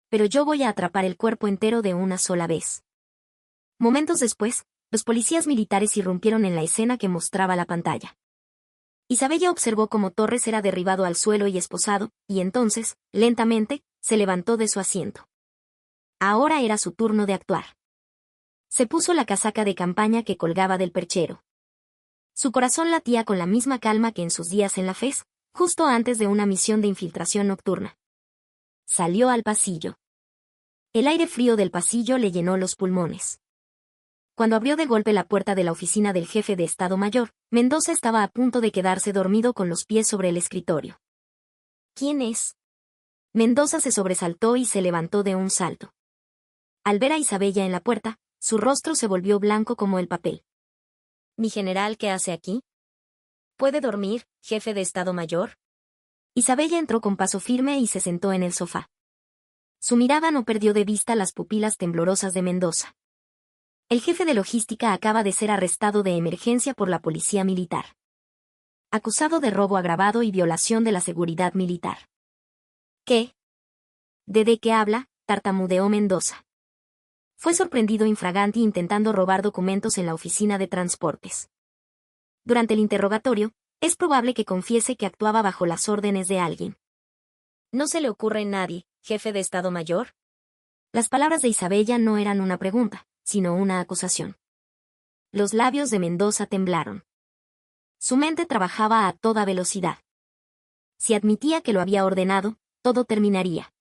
Pero yo voy a atrapar el cuerpo entero de una sola vez. Momentos después, los policías militares irrumpieron en la escena que mostraba la pantalla. Isabella observó cómo Torres era derribado al suelo y esposado, y entonces, lentamente, se levantó de su asiento. Ahora era su turno de actuar. Se puso la casaca de campaña que colgaba del perchero. Su corazón latía con la misma calma que en sus días en la FES, justo antes de una misión de infiltración nocturna. Salió al pasillo. El aire frío del pasillo le llenó los pulmones. Cuando abrió de golpe la puerta de la oficina del jefe de Estado Mayor, Mendoza estaba a punto de quedarse dormido con los pies sobre el escritorio. ¿Quién es? Mendoza se sobresaltó y se levantó de un salto. Al ver a Isabella en la puerta, su rostro se volvió blanco como el papel. ¿Mi general qué hace aquí? ¿Puede dormir, jefe de Estado Mayor? Isabella entró con paso firme y se sentó en el sofá. Su mirada no perdió de vista las pupilas temblorosas de Mendoza. El jefe de logística acaba de ser arrestado de emergencia por la policía militar. Acusado de robo agravado y violación de la seguridad militar. ¿Qué? ¿De qué habla?, tartamudeó Mendoza. Fue sorprendido infraganti intentando robar documentos en la oficina de transportes. Durante el interrogatorio, es probable que confiese que actuaba bajo las órdenes de alguien. ¿No se le ocurre a nadie, jefe de Estado Mayor? Las palabras de Isabella no eran una pregunta, sino una acusación. Los labios de Mendoza temblaron. Su mente trabajaba a toda velocidad. Si admitía que lo había ordenado, todo terminaría.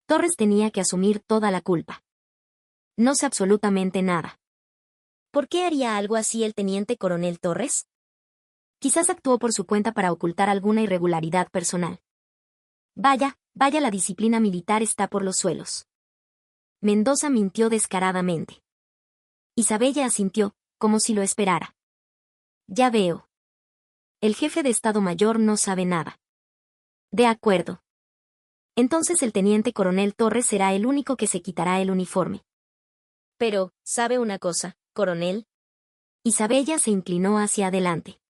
Torres tenía que asumir toda la culpa. No sé absolutamente nada. ¿Por qué haría algo así el teniente coronel Torres? Quizás actuó por su cuenta para ocultar alguna irregularidad personal. Vaya, la disciplina militar está por los suelos. Mendoza mintió descaradamente. Isabella asintió, como si lo esperara. Ya veo. El jefe de Estado Mayor no sabe nada. De acuerdo. Entonces el teniente coronel Torres será el único que se quitará el uniforme. Pero, ¿sabe una cosa, coronel? Isabella se inclinó hacia adelante.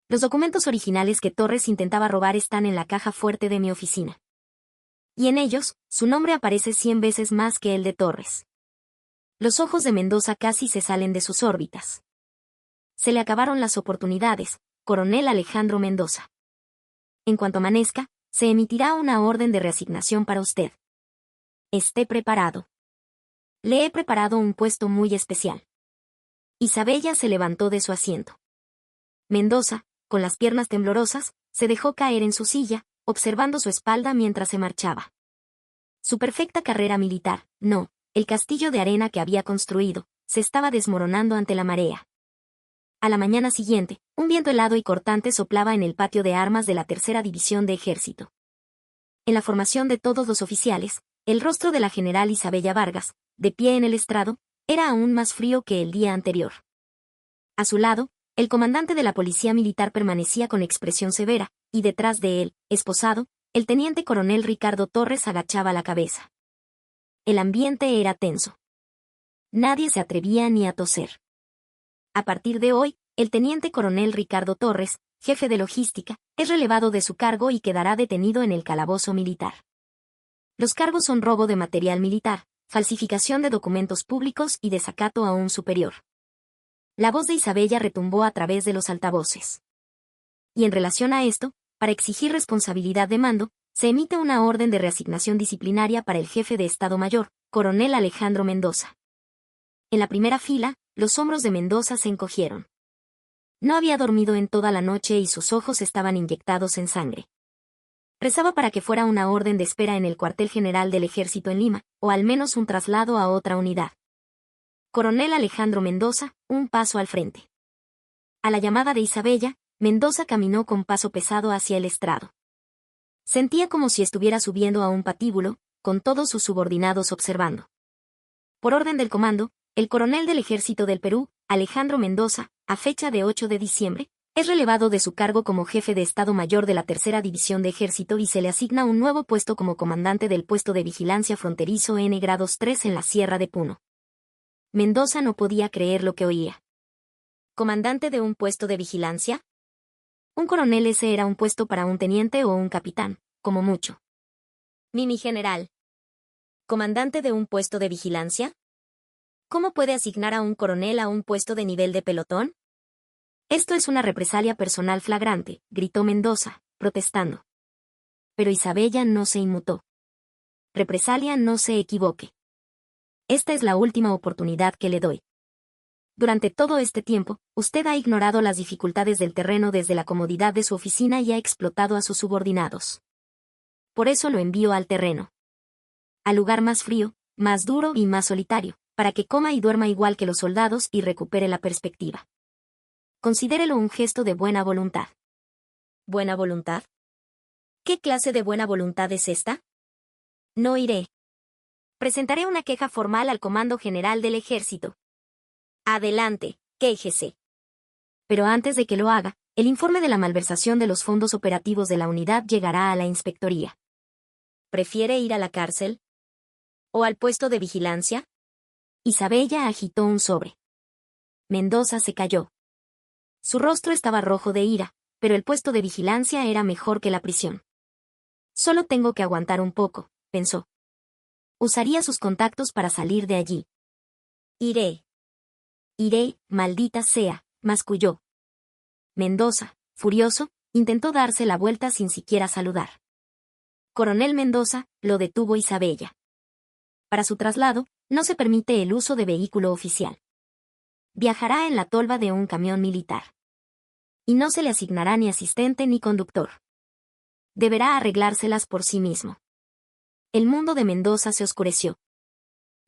Los documentos originales que Torres intentaba robar están en la caja fuerte de mi oficina. Y en ellos, su nombre aparece 100 veces más que el de Torres. Los ojos de Mendoza casi se salen de sus órbitas. Se le acabaron las oportunidades, coronel Alejandro Mendoza. En cuanto amanezca, se emitirá una orden de reasignación para usted. Esté preparado. Le he preparado un puesto muy especial. Isabella se levantó de su asiento. Mendoza, con las piernas temblorosas, se dejó caer en su silla, observando su espalda mientras se marchaba. Su perfecta carrera militar, no, el castillo de arena que había construido, se estaba desmoronando ante la marea. A la mañana siguiente, un viento helado y cortante soplaba en el patio de armas de la tercera división de ejército. En la formación de todos los oficiales, el rostro de la general Isabella Vargas, de pie en el estrado, era aún más frío que el día anterior. A su lado, el comandante de la policía militar permanecía con expresión severa, y detrás de él, esposado, el teniente coronel Ricardo Torres agachaba la cabeza. El ambiente era tenso. Nadie se atrevía ni a toser. A partir de hoy, el teniente coronel Ricardo Torres, jefe de logística, es relevado de su cargo y quedará detenido en el calabozo militar. Los cargos son robo de material militar, falsificación de documentos públicos y desacato a un superior. La voz de Isabella retumbó a través de los altavoces. Y en relación a esto, para exigir responsabilidad de mando, se emite una orden de reasignación disciplinaria para el jefe de Estado Mayor, coronel Alejandro Mendoza. En la primera fila, los hombros de Mendoza se encogieron. No había dormido en toda la noche y sus ojos estaban inyectados en sangre. Rezaba para que fuera una orden de espera en el cuartel general del ejército en Lima, o al menos un traslado a otra unidad. Coronel Alejandro Mendoza, un paso al frente. A la llamada de Isabella, Mendoza caminó con paso pesado hacia el estrado. Sentía como si estuviera subiendo a un patíbulo, con todos sus subordinados observando. Por orden del comando, el coronel del Ejército del Perú, Alejandro Mendoza, a fecha de 8 de diciembre, es relevado de su cargo como jefe de Estado Mayor de la Tercera División de Ejército y se le asigna un nuevo puesto como comandante del puesto de vigilancia fronterizo N-3 en la Sierra de Puno. Mendoza no podía creer lo que oía. ¿Comandante de un puesto de vigilancia? Un coronel ese era un puesto para un teniente o un capitán, como mucho. Mi general. ¿Comandante de un puesto de vigilancia? ¿Cómo puede asignar a un coronel a un puesto de nivel de pelotón? Esto es una represalia personal flagrante, gritó Mendoza, protestando. Pero Isabella no se inmutó. Represalia, no se equivoque. Esta es la última oportunidad que le doy. Durante todo este tiempo, usted ha ignorado las dificultades del terreno desde la comodidad de su oficina y ha explotado a sus subordinados. Por eso lo envío al terreno. Al lugar más frío, más duro y más solitario, para que coma y duerma igual que los soldados y recupere la perspectiva. Considérelo un gesto de buena voluntad. ¿Buena voluntad? ¿Qué clase de buena voluntad es esta? No iré. Presentaré una queja formal al Comando General del Ejército. Adelante, quéjese. Pero antes de que lo haga, el informe de la malversación de los fondos operativos de la unidad llegará a la inspectoría. ¿Prefiere ir a la cárcel? ¿O al puesto de vigilancia? Isabella agitó un sobre. Mendoza se calló. Su rostro estaba rojo de ira, pero el puesto de vigilancia era mejor que la prisión. Solo tengo que aguantar un poco, pensó. Usaría sus contactos para salir de allí. Iré. Iré, maldita sea, masculló. Mendoza, furioso, intentó darse la vuelta sin siquiera saludar. Coronel Mendoza, lo detuvo Isabella. Para su traslado, no se permite el uso de vehículo oficial. Viajará en la tolva de un camión militar. Y no se le asignará ni asistente ni conductor. Deberá arreglárselas por sí mismo. El mundo de Mendoza se oscureció.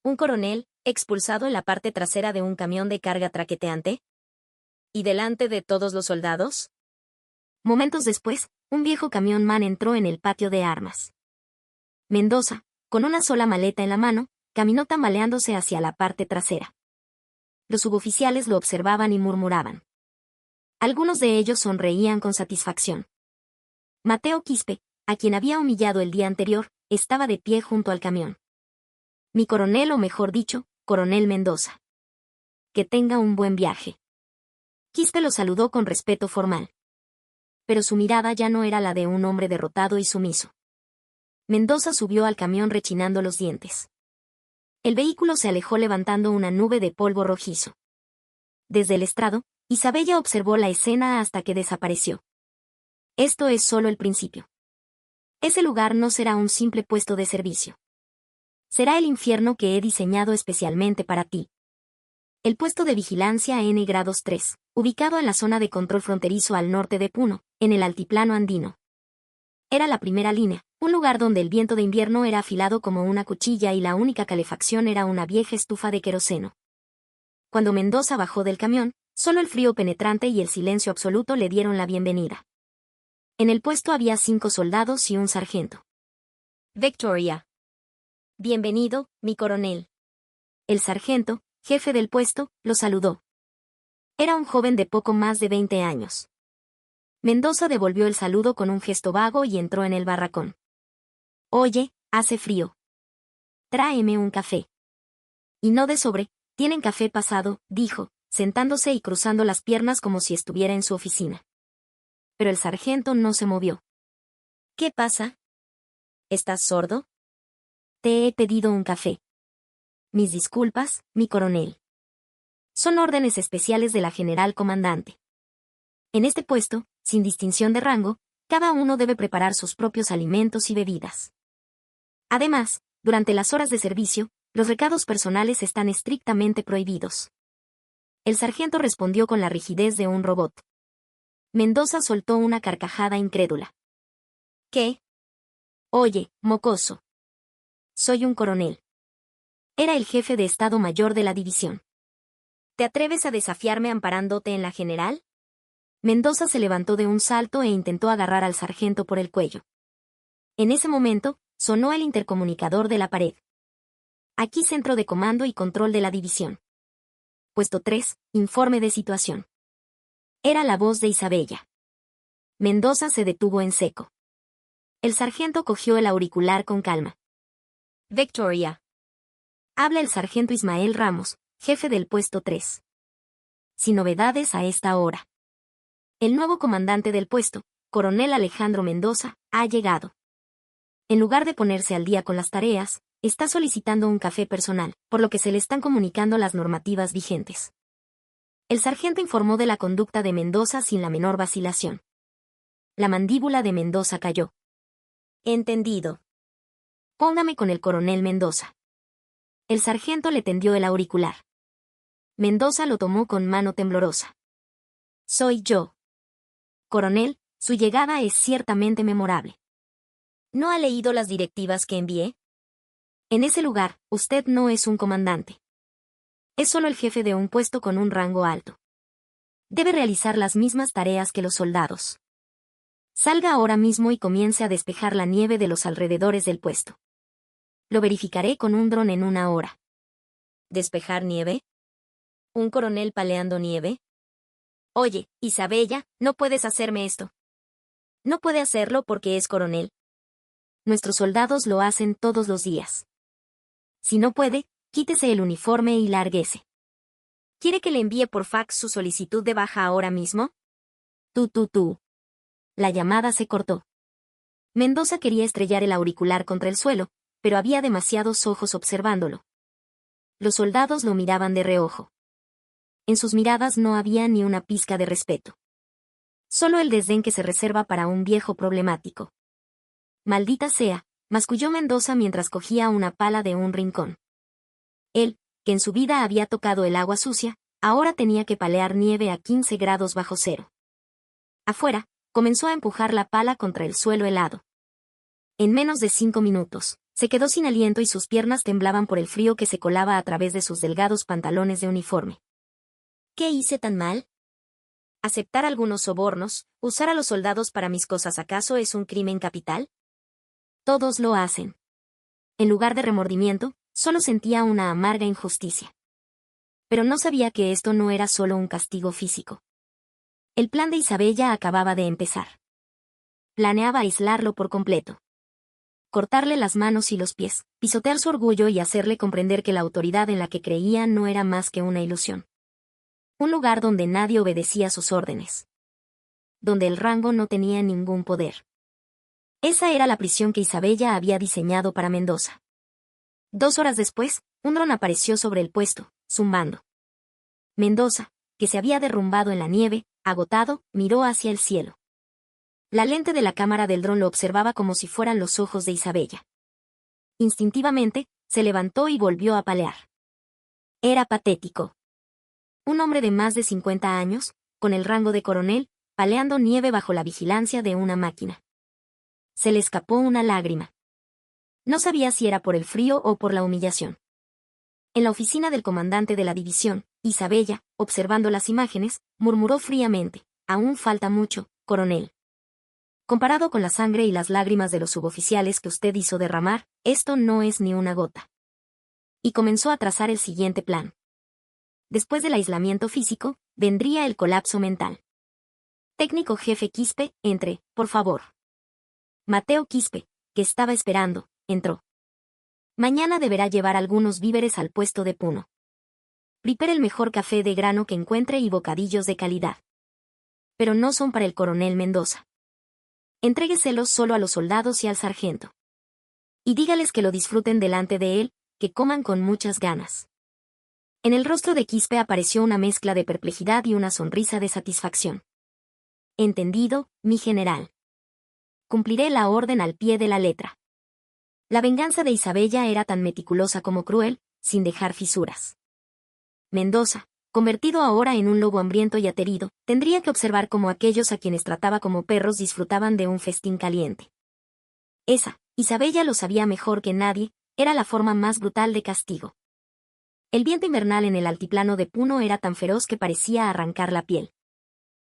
¿Un coronel, expulsado en la parte trasera de un camión de carga traqueteante? ¿Y delante de todos los soldados? Momentos después, un viejo camión MAN entró en el patio de armas. Mendoza, con una sola maleta en la mano, caminó tambaleándose hacia la parte trasera. Los suboficiales lo observaban y murmuraban. Algunos de ellos sonreían con satisfacción. Mateo Quispe, a quien había humillado el día anterior, estaba de pie junto al camión. Mi coronel, o mejor dicho, coronel Mendoza. Que tenga un buen viaje. Quispe lo saludó con respeto formal. Pero su mirada ya no era la de un hombre derrotado y sumiso. Mendoza subió al camión rechinando los dientes. El vehículo se alejó levantando una nube de polvo rojizo. Desde el estrado, Isabella observó la escena hasta que desapareció. Esto es solo el principio. Ese lugar no será un simple puesto de servicio. Será el infierno que he diseñado especialmente para ti. El puesto de vigilancia N-3, ubicado en la zona de control fronterizo al norte de Puno, en el altiplano andino. Era la primera línea, un lugar donde el viento de invierno era afilado como una cuchilla y la única calefacción era una vieja estufa de queroseno. Cuando Mendoza bajó del camión, solo el frío penetrante y el silencio absoluto le dieron la bienvenida. En el puesto había 5 soldados y un sargento. Victoria. Bienvenido, mi coronel. El sargento, jefe del puesto, lo saludó. Era un joven de poco más de 20 años. Mendoza devolvió el saludo con un gesto vago y entró en el barracón. Oye, hace frío. Tráeme un café. Y no de sobre, tienen café pasado, dijo, sentándose y cruzando las piernas como si estuviera en su oficina. Pero el sargento no se movió. ¿Qué pasa? ¿Estás sordo? Te he pedido un café. Mis disculpas, mi coronel. Son órdenes especiales de la general comandante. En este puesto, sin distinción de rango, cada uno debe preparar sus propios alimentos y bebidas. Además, durante las horas de servicio, los recados personales están estrictamente prohibidos. El sargento respondió con la rigidez de un robot. Mendoza soltó una carcajada incrédula. ¿Qué? Oye, mocoso. Soy un coronel. Era el jefe de Estado Mayor de la división. ¿Te atreves a desafiarme amparándote en la general? Mendoza se levantó de un salto e intentó agarrar al sargento por el cuello. En ese momento, sonó el intercomunicador de la pared. Aquí centro de comando y control de la división. Puesto 3, informe de situación. Era la voz de Isabella. Mendoza se detuvo en seco. El sargento cogió el auricular con calma. Victoria. Habla el sargento Ismael Ramos, jefe del puesto 3. Sin novedades a esta hora. El nuevo comandante del puesto, coronel Alejandro Mendoza, ha llegado. En lugar de ponerse al día con las tareas, está solicitando un café personal, por lo que se le están comunicando las normativas vigentes. El sargento informó de la conducta de Mendoza sin la menor vacilación. La mandíbula de Mendoza cayó. Entendido. Póngame con el coronel Mendoza. El sargento le tendió el auricular. Mendoza lo tomó con mano temblorosa. Soy yo. Coronel, su llegada es ciertamente memorable. ¿No ha leído las directivas que envié? En ese lugar, usted no es un comandante. Es solo el jefe de un puesto con un rango alto. Debe realizar las mismas tareas que los soldados. Salga ahora mismo y comience a despejar la nieve de los alrededores del puesto. Lo verificaré con un dron en 1 hora. ¿Despejar nieve? ¿Un coronel paleando nieve? Oye, Isabella, no puedes hacerme esto. No puede hacerlo porque es coronel. Nuestros soldados lo hacen todos los días. Si no puede, quítese el uniforme y lárguese. ¿Quiere que le envíe por fax su solicitud de baja ahora mismo? Tú. La llamada se cortó. Mendoza quería estrellar el auricular contra el suelo, pero había demasiados ojos observándolo. Los soldados lo miraban de reojo. En sus miradas no había ni una pizca de respeto. Solo el desdén que se reserva para un viejo problemático. Maldita sea, masculló Mendoza mientras cogía una pala de un rincón. Él, que en su vida había tocado el agua sucia, ahora tenía que palear nieve a 15 grados bajo cero. Afuera, comenzó a empujar la pala contra el suelo helado. En menos de 5 minutos, se quedó sin aliento y sus piernas temblaban por el frío que se colaba a través de sus delgados pantalones de uniforme. ¿Qué hice tan mal? ¿Aceptar algunos sobornos, usar a los soldados para mis cosas acaso es un crimen capital? Todos lo hacen. En lugar de remordimiento, solo sentía una amarga injusticia. Pero no sabía que esto no era solo un castigo físico. El plan de Isabella acababa de empezar. Planeaba aislarlo por completo. Cortarle las manos y los pies, pisotear su orgullo y hacerle comprender que la autoridad en la que creía no era más que una ilusión. Un lugar donde nadie obedecía sus órdenes. Donde el rango no tenía ningún poder. Esa era la prisión que Isabella había diseñado para Mendoza. 2 horas después, un dron apareció sobre el puesto, zumbando. Mendoza, que se había derrumbado en la nieve, agotado, miró hacia el cielo. La lente de la cámara del dron lo observaba como si fueran los ojos de Isabella. Instintivamente, se levantó y volvió a palear. Era patético. Un hombre de más de 50 años, con el rango de coronel, paleando nieve bajo la vigilancia de una máquina. Se le escapó una lágrima. No sabía si era por el frío o por la humillación. En la oficina del comandante de la división, Isabella, observando las imágenes, murmuró fríamente: «Aún falta mucho, coronel. Comparado con la sangre y las lágrimas de los suboficiales que usted hizo derramar, esto no es ni una gota». Y comenzó a trazar el siguiente plan. Después del aislamiento físico, vendría el colapso mental. Técnico jefe Quispe, entre, por favor. Mateo Quispe, que estaba esperando, entró. Mañana deberá llevar algunos víveres al puesto de Puno. Prepare el mejor café de grano que encuentre y bocadillos de calidad. Pero no son para el coronel Mendoza. Entrégueselos solo a los soldados y al sargento. Y dígales que lo disfruten delante de él, que coman con muchas ganas. En el rostro de Quispe apareció una mezcla de perplejidad y una sonrisa de satisfacción. Entendido, mi general. Cumpliré la orden al pie de la letra. La venganza de Isabella era tan meticulosa como cruel, sin dejar fisuras. Mendoza, convertido ahora en un lobo hambriento y aterido, tendría que observar cómo aquellos a quienes trataba como perros disfrutaban de un festín caliente. Esa, Isabella lo sabía mejor que nadie, era la forma más brutal de castigo. El viento invernal en el altiplano de Puno era tan feroz que parecía arrancar la piel.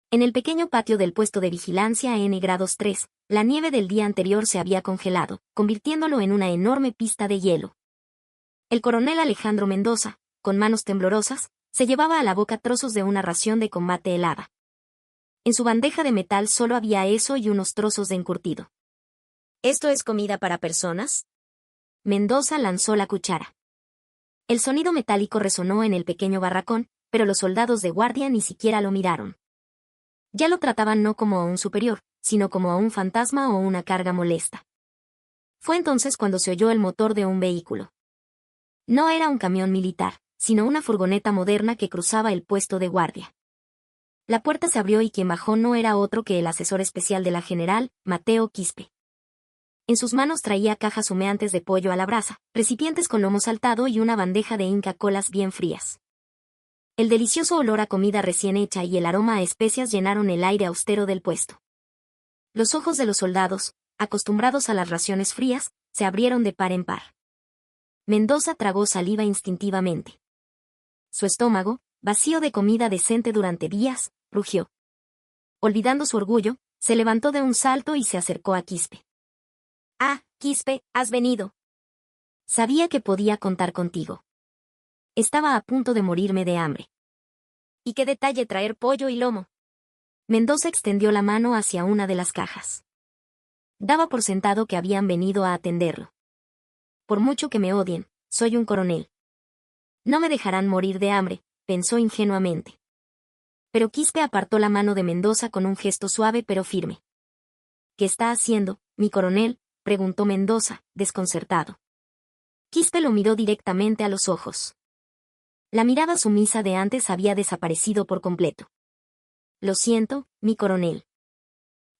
En el pequeño patio del puesto de vigilancia N-3, la nieve del día anterior se había congelado, convirtiéndolo en una enorme pista de hielo. El coronel Alejandro Mendoza, con manos temblorosas, se llevaba a la boca trozos de una ración de combate helada. En su bandeja de metal solo había eso y unos trozos de encurtido. ¿Esto es comida para personas? Mendoza lanzó la cuchara. El sonido metálico resonó en el pequeño barracón, pero los soldados de guardia ni siquiera lo miraron. Ya lo trataban no como a un superior, sino como a un fantasma o una carga molesta. Fue entonces cuando se oyó el motor de un vehículo. No era un camión militar, sino una furgoneta moderna que cruzaba el puesto de guardia. La puerta se abrió y quien bajó no era otro que el asesor especial de la general, Mateo Quispe. En sus manos traía cajas humeantes de pollo a la brasa, recipientes con lomo saltado y una bandeja de Inca Colas bien frías. El delicioso olor a comida recién hecha y el aroma a especias llenaron el aire austero del puesto. Los ojos de los soldados, acostumbrados a las raciones frías, se abrieron de par en par. Mendoza tragó saliva instintivamente. Su estómago, vacío de comida decente durante días, rugió. Olvidando su orgullo, se levantó de un salto y se acercó a Quispe. «Ah, Quispe, has venido. Sabía que podía contar contigo. Estaba a punto de morirme de hambre». «¿Y qué detalle traer pollo y lomo?». Mendoza extendió la mano hacia una de las cajas. Daba por sentado que habían venido a atenderlo. «Por mucho que me odien, soy un coronel. No me dejarán morir de hambre», pensó ingenuamente. Pero Quispe apartó la mano de Mendoza con un gesto suave pero firme. «¿Qué está haciendo, mi coronel?», preguntó Mendoza, desconcertado. Quispe lo miró directamente a los ojos. La mirada sumisa de antes había desaparecido por completo. «Lo siento, mi coronel.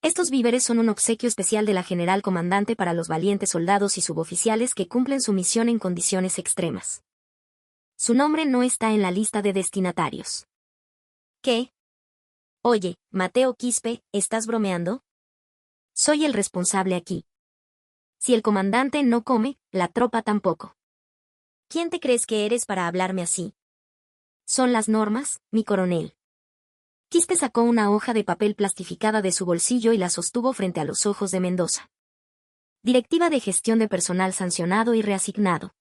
Estos víveres son un obsequio especial de la general comandante para los valientes soldados y suboficiales que cumplen su misión en condiciones extremas. Su nombre no está en la lista de destinatarios». «¿Qué? Oye, Mateo Quispe, ¿estás bromeando? Soy el responsable aquí. Si el comandante no come, la tropa tampoco. ¿Quién te crees que eres para hablarme así? Son las normas, mi coronel». Quispe sacó una hoja de papel plastificada de su bolsillo y la sostuvo frente a los ojos de Mendoza. Directiva de gestión de personal sancionado y reasignado.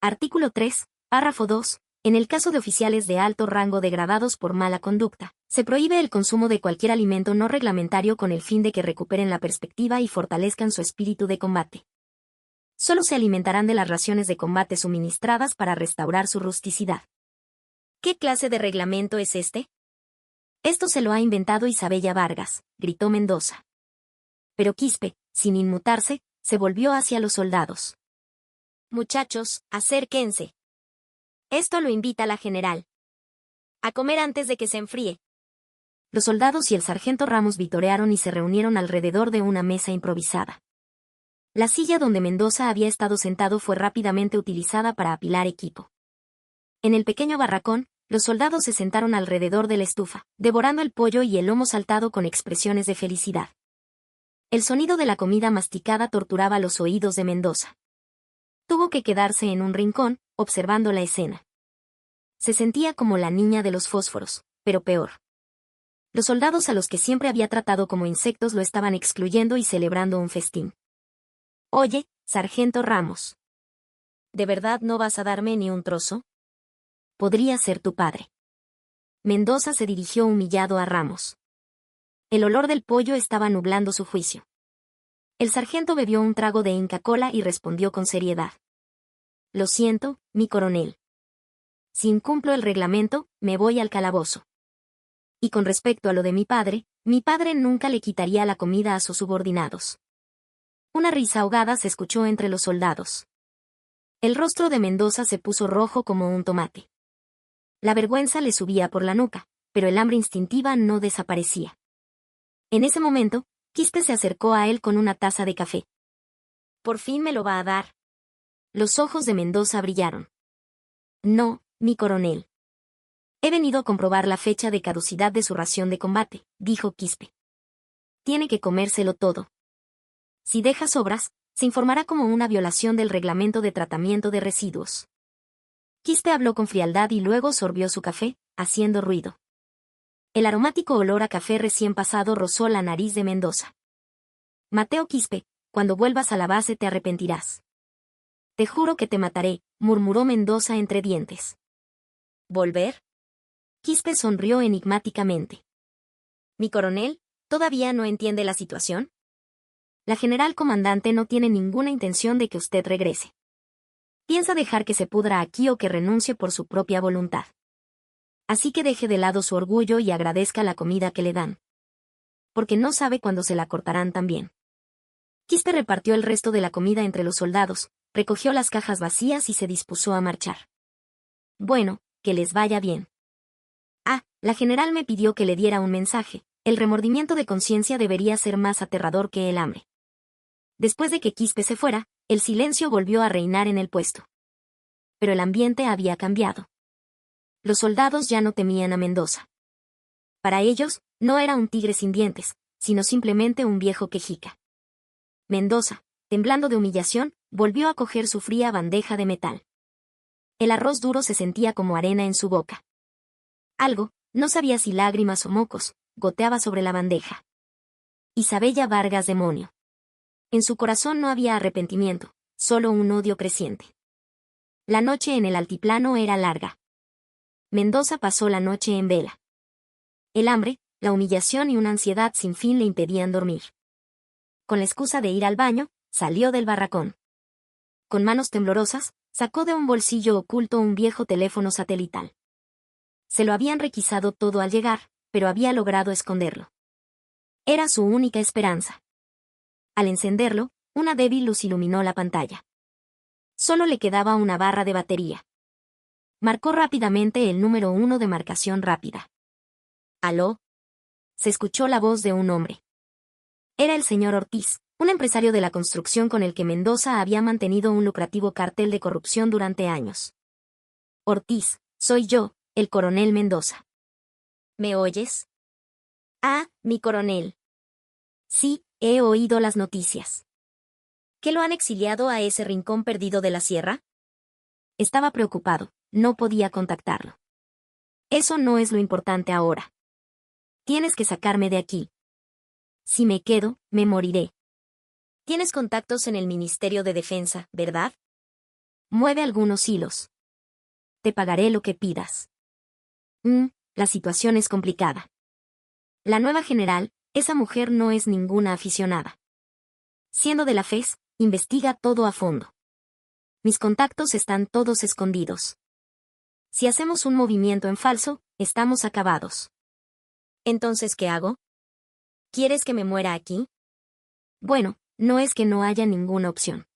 Artículo 3, párrafo 2. En el caso de oficiales de alto rango degradados por mala conducta, se prohíbe el consumo de cualquier alimento no reglamentario con el fin de que recuperen la perspectiva y fortalezcan su espíritu de combate. Solo se alimentarán de las raciones de combate suministradas para restaurar su rusticidad. ¿Qué clase de reglamento es este? Esto se lo ha inventado Isabella Vargas, gritó Mendoza. Pero Quispe, sin inmutarse, se volvió hacia los soldados. «Muchachos, acérquense. Esto lo invita la general. A comer antes de que se enfríe». Los soldados y el sargento Ramos vitorearon y se reunieron alrededor de una mesa improvisada. La silla donde Mendoza había estado sentado fue rápidamente utilizada para apilar equipo. En el pequeño barracón, Los soldados se sentaron alrededor de la estufa, devorando el pollo y el lomo saltado con expresiones de felicidad. El sonido de la comida masticada torturaba los oídos de Mendoza. Tuvo que quedarse en un rincón, observando la escena. Se sentía como la niña de los fósforos, pero peor. Los soldados a los que siempre había tratado como insectos lo estaban excluyendo y celebrando un festín. «Oye, sargento Ramos. ¿De verdad no vas a darme ni un trozo? Podría ser tu padre». Mendoza se dirigió humillado a Ramos. El olor del pollo estaba nublando su juicio. El sargento bebió un trago de Inca Kola y respondió con seriedad. «Lo siento, mi coronel. Si incumplo el reglamento, me voy al calabozo. Y con respecto a lo de mi padre nunca le quitaría la comida a sus subordinados». Una risa ahogada se escuchó entre los soldados. El rostro de Mendoza se puso rojo como un tomate. La vergüenza le subía por la nuca, pero el hambre instintiva no desaparecía. En ese momento, Quispe se acercó a él con una taza de café. «¿Por fin me lo va a dar?». Los ojos de Mendoza brillaron. «No, mi coronel. He venido a comprobar la fecha de caducidad de su ración de combate», dijo Quispe. «Tiene que comérselo todo. Si deja sobras, se informará como una violación del reglamento de tratamiento de residuos». Quispe habló con frialdad y luego sorbió su café, haciendo ruido. El aromático olor a café recién pasado rozó la nariz de Mendoza. «Mateo Quispe, cuando vuelvas a la base te arrepentirás». «Te juro que te mataré», murmuró Mendoza entre dientes. «¿Volver?». Quispe sonrió enigmáticamente. «¿Mi coronel todavía no entiende la situación?». «La general comandante no tiene ninguna intención de que usted regrese. Piensa dejar que se pudra aquí o que renuncie por su propia voluntad. Así que deje de lado su orgullo y agradezca la comida que le dan. Porque no sabe cuándo se la cortarán también». Quispe repartió el resto de la comida entre los soldados, recogió las cajas vacías y se dispuso a marchar. «Bueno, que les vaya bien». «Ah, la general me pidió que le diera un mensaje. El remordimiento de conciencia debería ser más aterrador que el hambre». Después de que Quispe se fuera, el silencio volvió a reinar en el puesto. Pero el ambiente había cambiado. Los soldados ya no temían a Mendoza. Para ellos, no era un tigre sin dientes, sino simplemente un viejo quejica. Mendoza, temblando de humillación, volvió a coger su fría bandeja de metal. El arroz duro se sentía como arena en su boca. Algo, no sabía si lágrimas o mocos, goteaba sobre la bandeja. Isabella Vargas demonio. En su corazón no había arrepentimiento, solo un odio creciente. La noche en el altiplano era larga. Mendoza pasó la noche en vela. El hambre, la humillación y una ansiedad sin fin le impedían dormir. Con la excusa de ir al baño, salió del barracón. Con manos temblorosas, sacó de un bolsillo oculto un viejo teléfono satelital. Se lo habían requisado todo al llegar, pero había logrado esconderlo. Era su única esperanza. Al encenderlo, una débil luz iluminó la pantalla. Solo le quedaba una barra de batería. Marcó rápidamente el número 1 de marcación rápida. «¿Aló?». Se escuchó la voz de un hombre. Era el señor Ortiz, un empresario de la construcción con el que Mendoza había mantenido un lucrativo cartel de corrupción durante años. «Ortiz, soy yo, el coronel Mendoza». «¿Me oyes?». «Ah, mi coronel». «Sí, he oído las noticias». «¿Qué lo han exiliado a ese rincón perdido de la sierra?». Estaba preocupado, no podía contactarlo. «Eso no es lo importante ahora. Tienes que sacarme de aquí. Si me quedo, me moriré». «Tienes contactos en el Ministerio de Defensa, ¿verdad?». «Mueve algunos hilos. Te pagaré lo que pidas». La situación es complicada. La nueva general, esa mujer no es ninguna aficionada. Siendo de la FES, investiga todo a fondo. Mis contactos están todos escondidos. Si hacemos un movimiento en falso, estamos acabados. ¿Entonces qué hago? ¿Quieres que me muera aquí? Bueno, no es que no haya ninguna opción.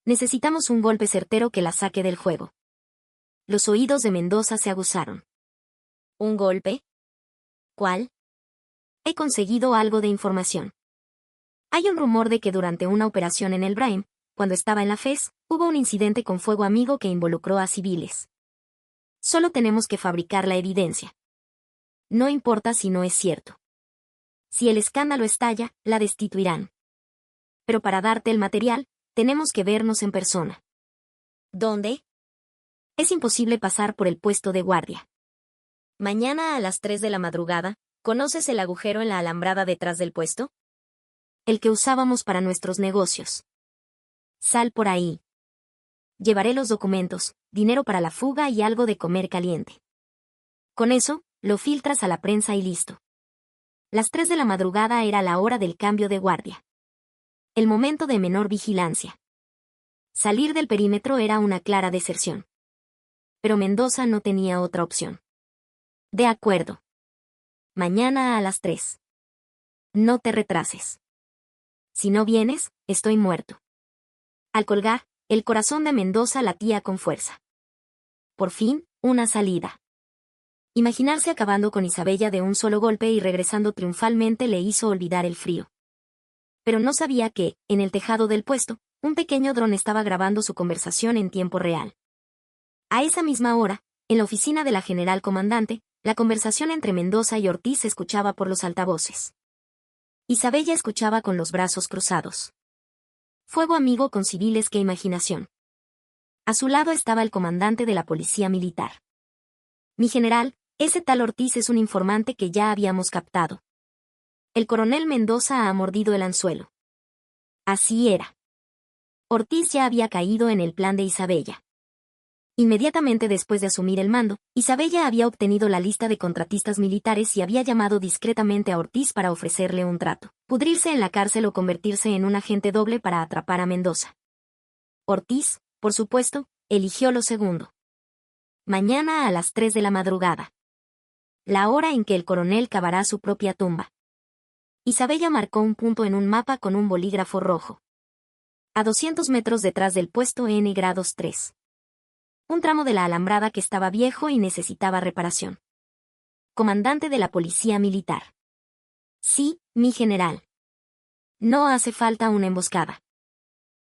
Necesitamos un golpe certero que la saque del juego. Los oídos de Mendoza se aguzaron. ¿Un golpe? ¿Cuál? He conseguido algo de información. Hay un rumor de que durante una operación en el Brain, cuando estaba en la FES, hubo un incidente con fuego amigo que involucró a civiles. Solo tenemos que fabricar la evidencia. No importa si no es cierto. Si el escándalo estalla, la destituirán. Pero para darte el material, tenemos que vernos en persona. ¿Dónde? Es imposible pasar por el puesto de guardia. Mañana a las 3 de la madrugada, ¿conoces el agujero en la alambrada detrás del puesto? El que usábamos para nuestros negocios. Sal por ahí. Llevaré los documentos, dinero para la fuga y algo de comer caliente. Con eso, lo filtras a la prensa y listo. Las 3 de la madrugada era la hora del cambio de guardia. El momento de menor vigilancia. Salir del perímetro era una clara deserción. Pero Mendoza no tenía otra opción. De acuerdo. Mañana a las 3. No te retrases. Si no vienes, estoy muerto. Al colgar, el corazón de Mendoza latía con fuerza. Por fin, una salida. Imaginarse acabando con Isabella de un solo golpe y regresando triunfalmente le hizo olvidar el frío. Pero no sabía que, en el tejado del puesto, un pequeño dron estaba grabando su conversación en tiempo real. A esa misma hora, en la oficina de la general comandante, la conversación entre Mendoza y Ortiz se escuchaba por los altavoces. Isabella escuchaba con los brazos cruzados. Fuego amigo con civiles que imaginación. A su lado estaba el comandante de la policía militar. Mi general, ese tal Ortiz es un informante que ya habíamos captado. El coronel Mendoza ha mordido el anzuelo. Así era. Ortiz ya había caído en el plan de Isabella. Inmediatamente después de asumir el mando, Isabella había obtenido la lista de contratistas militares y había llamado discretamente a Ortiz para ofrecerle un trato: pudrirse en la cárcel o convertirse en un agente doble para atrapar a Mendoza. Ortiz, por supuesto, eligió lo segundo. Mañana a las 3 de la madrugada. La hora en que el coronel cavará su propia tumba. Isabella marcó un punto en un mapa con un bolígrafo rojo. A 200 metros detrás del puesto N-3. Un tramo de la alambrada que estaba viejo y necesitaba reparación. Comandante de la policía militar. Sí, mi general. No hace falta una emboscada.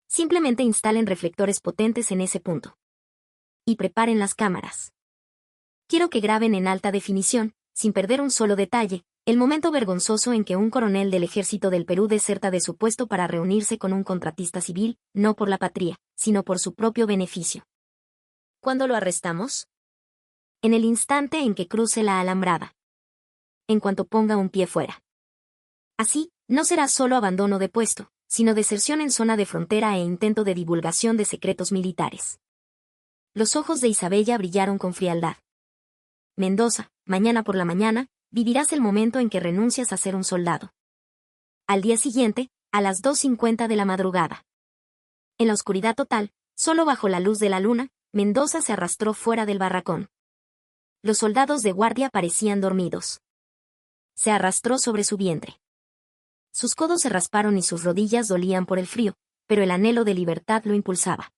Simplemente instalen reflectores potentes en ese punto. Y preparen las cámaras. Quiero que graben en alta definición, sin perder un solo detalle, el momento vergonzoso en que un coronel del ejército del Perú deserta de su puesto para reunirse con un contratista civil, no por la patria, sino por su propio beneficio. ¿Cuándo lo arrestamos? En el instante en que cruce la alambrada. En cuanto ponga un pie fuera. Así, no será solo abandono de puesto, sino deserción en zona de frontera e intento de divulgación de secretos militares. Los ojos de Isabella brillaron con frialdad. Mendoza, mañana por la mañana, vivirás el momento en que renuncias a ser un soldado. Al día siguiente, a las 2:50 de la madrugada. En la oscuridad total, solo bajo la luz de la luna, Mendoza se arrastró fuera del barracón. Los soldados de guardia parecían dormidos. Se arrastró sobre su vientre. Sus codos se rasparon y sus rodillas dolían por el frío, pero el anhelo de libertad lo impulsaba.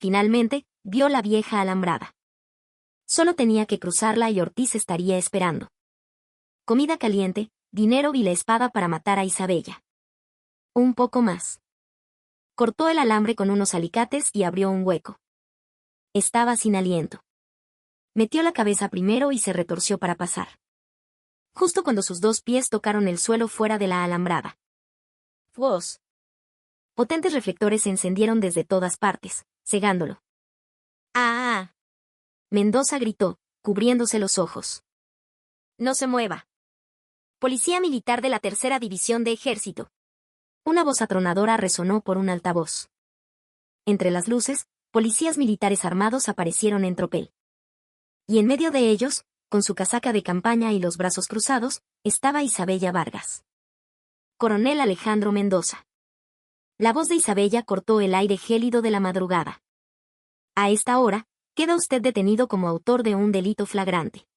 Finalmente, vio la vieja alambrada. Solo tenía que cruzarla y Ortiz estaría esperando. Comida caliente, dinero y la espada para matar a Isabella. Un poco más. Cortó el alambre con unos alicates y abrió un hueco. Estaba sin aliento. Metió la cabeza primero y se retorció para pasar. Justo cuando sus dos pies tocaron el suelo fuera de la alambrada. ¡Fos! Potentes reflectores se encendieron desde todas partes, cegándolo. ¡Ah! Mendoza gritó, cubriéndose los ojos. No se mueva. Policía militar de la Tercera División de Ejército. Una voz atronadora resonó por un altavoz. Entre las luces, policías militares armados aparecieron en tropel. Y en medio de ellos, con su casaca de campaña y los brazos cruzados, estaba Isabella Vargas. Coronel Alejandro Mendoza. La voz de Isabella cortó el aire gélido de la madrugada. A esta hora, queda usted detenido como autor de un delito flagrante.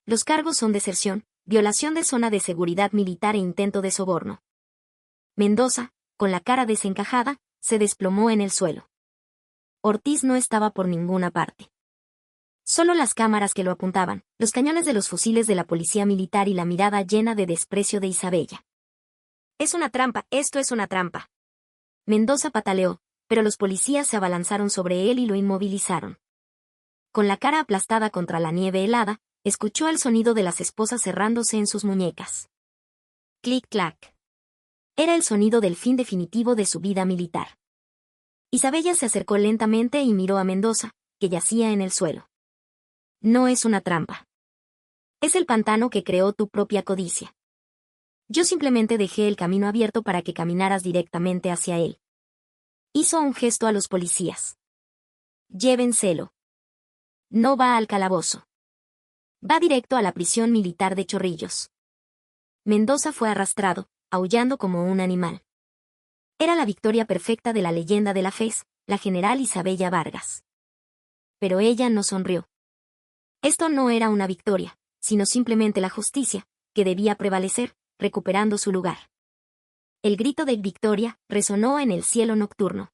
Los cargos son deserción, violación de zona de seguridad militar e intento de soborno. Mendoza, con la cara desencajada, se desplomó en el suelo. Ortiz no estaba por ninguna parte. Solo las cámaras que lo apuntaban, los cañones de los fusiles de la policía militar y la mirada llena de desprecio de Isabella. Es una trampa, esto es una trampa. Mendoza pataleó, pero los policías se abalanzaron sobre él y lo inmovilizaron. con la cara aplastada contra la nieve helada, escuchó el sonido de las esposas cerrándose en sus muñecas. Clic-clac. Era el sonido del fin definitivo de su vida militar. Isabella se acercó lentamente y miró a Mendoza, que yacía en el suelo. No es una trampa. Es el pantano que creó tu propia codicia. Yo simplemente dejé el camino abierto para que caminaras directamente hacia él. Hizo un gesto a los policías. Llévenselo. No va al calabozo. Va directo a la prisión militar de Chorrillos. Mendoza fue arrastrado, aullando como un animal. Era la victoria perfecta de la leyenda de la FES, la general Isabella Vargas. Pero ella no sonrió. Esto no era una victoria, sino simplemente la justicia, que debía prevalecer, recuperando su lugar. El grito de victoria resonó en el cielo nocturno.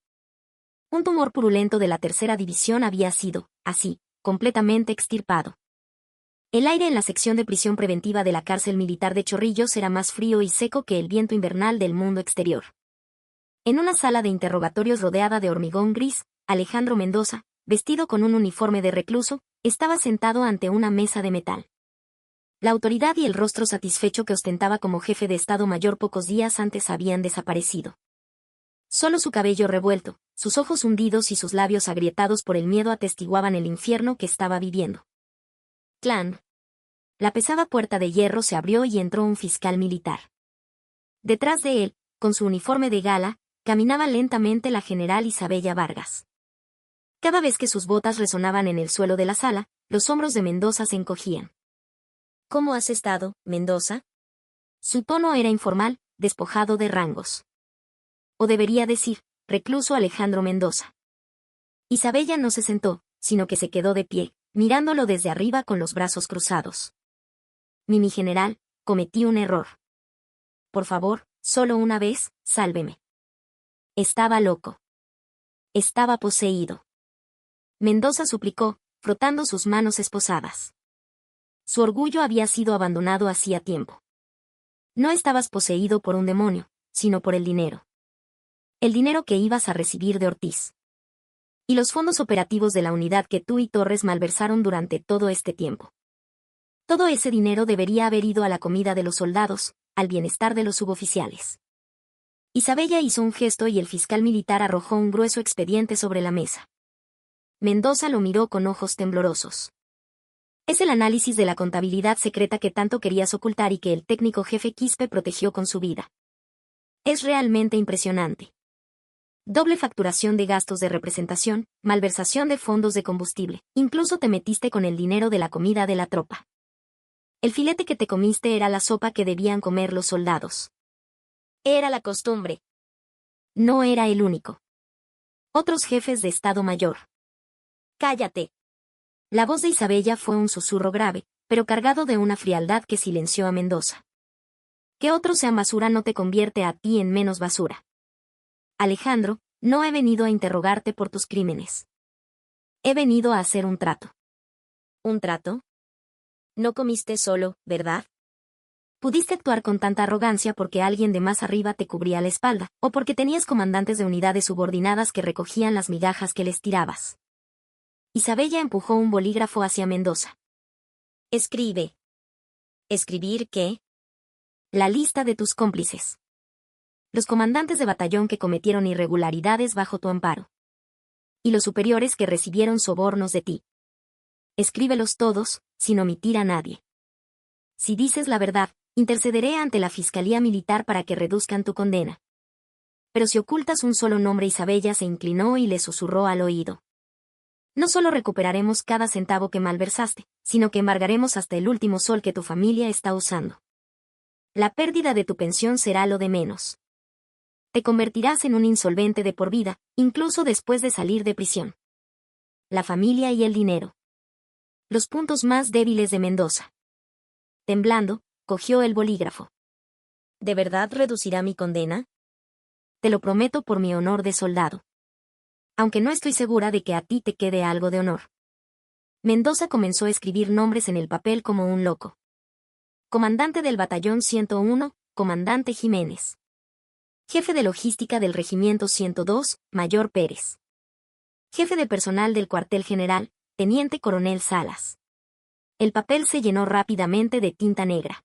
Un tumor purulento de la tercera división había sido, así, completamente extirpado. El aire en la sección de prisión preventiva de la cárcel militar de Chorrillos era más frío y seco que el viento invernal del mundo exterior. En una sala de interrogatorios rodeada de hormigón gris, Alejandro Mendoza, vestido con un uniforme de recluso, estaba sentado ante una mesa de metal. La autoridad y el rostro satisfecho que ostentaba como jefe de Estado Mayor pocos días antes habían desaparecido. Solo su cabello revuelto, sus ojos hundidos y sus labios agrietados por el miedo atestiguaban el infierno que estaba viviendo. Clan. La pesada puerta de hierro se abrió y entró un fiscal militar. Detrás de él, con su uniforme de gala, caminaba lentamente la general Isabella Vargas. Cada vez que sus botas resonaban en el suelo de la sala, los hombros de Mendoza se encogían. ¿Cómo has estado, Mendoza? Su tono era informal, despojado de rangos. O debería decir, recluso Alejandro Mendoza. Isabella no se sentó, sino que se quedó de pie, mirándolo desde arriba con los brazos cruzados. Mi general, cometí un error. Por favor, solo una vez, sálveme. Estaba loco. Estaba poseído. Mendoza suplicó, frotando sus manos esposadas. Su orgullo había sido abandonado hacía tiempo. No estabas poseído por un demonio, sino por el dinero. El dinero que ibas a recibir de Ortiz. Y los fondos operativos de la unidad que tú y Torres malversaron durante todo este tiempo. Todo ese dinero debería haber ido a la comida de los soldados, al bienestar de los suboficiales. Isabella hizo un gesto y el fiscal militar arrojó un grueso expediente sobre la mesa. Mendoza lo miró con ojos temblorosos. Es el análisis de la contabilidad secreta que tanto querías ocultar y que el técnico jefe Quispe protegió con su vida. Es realmente impresionante. Doble facturación de gastos de representación, malversación de fondos de combustible, incluso te metiste con el dinero de la comida de la tropa. El filete que te comiste era la sopa que debían comer los soldados. Era la costumbre. No era el único. Otros jefes de Estado Mayor. Cállate. La voz de Isabella fue un susurro grave, pero cargado de una frialdad que silenció a Mendoza. Que otros sean basura no te convierte a ti en menos basura. Alejandro, no he venido a interrogarte por tus crímenes. He venido a hacer un trato. ¿Un trato? No comiste solo, ¿verdad? Pudiste actuar con tanta arrogancia porque alguien de más arriba te cubría la espalda, o porque tenías comandantes de unidades subordinadas que recogían las migajas que les tirabas. Isabella empujó un bolígrafo hacia Mendoza. Escribe. ¿Escribir qué? La lista de tus cómplices. Los comandantes de batallón que cometieron irregularidades bajo tu amparo. Y los superiores que recibieron sobornos de ti. Escríbelos todos, sin omitir a nadie. Si dices la verdad, intercederé ante la Fiscalía Militar para que reduzcan tu condena. Pero si ocultas un solo nombre, Isabella se inclinó y le susurró al oído. No solo recuperaremos cada centavo que malversaste, sino que embargaremos hasta el último sol que tu familia está usando. La pérdida de tu pensión será lo de menos. Te convertirás en un insolvente de por vida, incluso después de salir de prisión. La familia y el dinero. Los puntos más débiles de Mendoza. Temblando, cogió el bolígrafo. ¿De verdad reducirá mi condena? Te lo prometo por mi honor de soldado. Aunque no estoy segura de que a ti te quede algo de honor. Mendoza comenzó a escribir nombres en el papel como un loco. Comandante del Batallón 101, Comandante Jiménez. Jefe de Logística del Regimiento 102, Mayor Pérez. Jefe de Personal del Cuartel General, Teniente Coronel Salas. El papel se llenó rápidamente de tinta negra.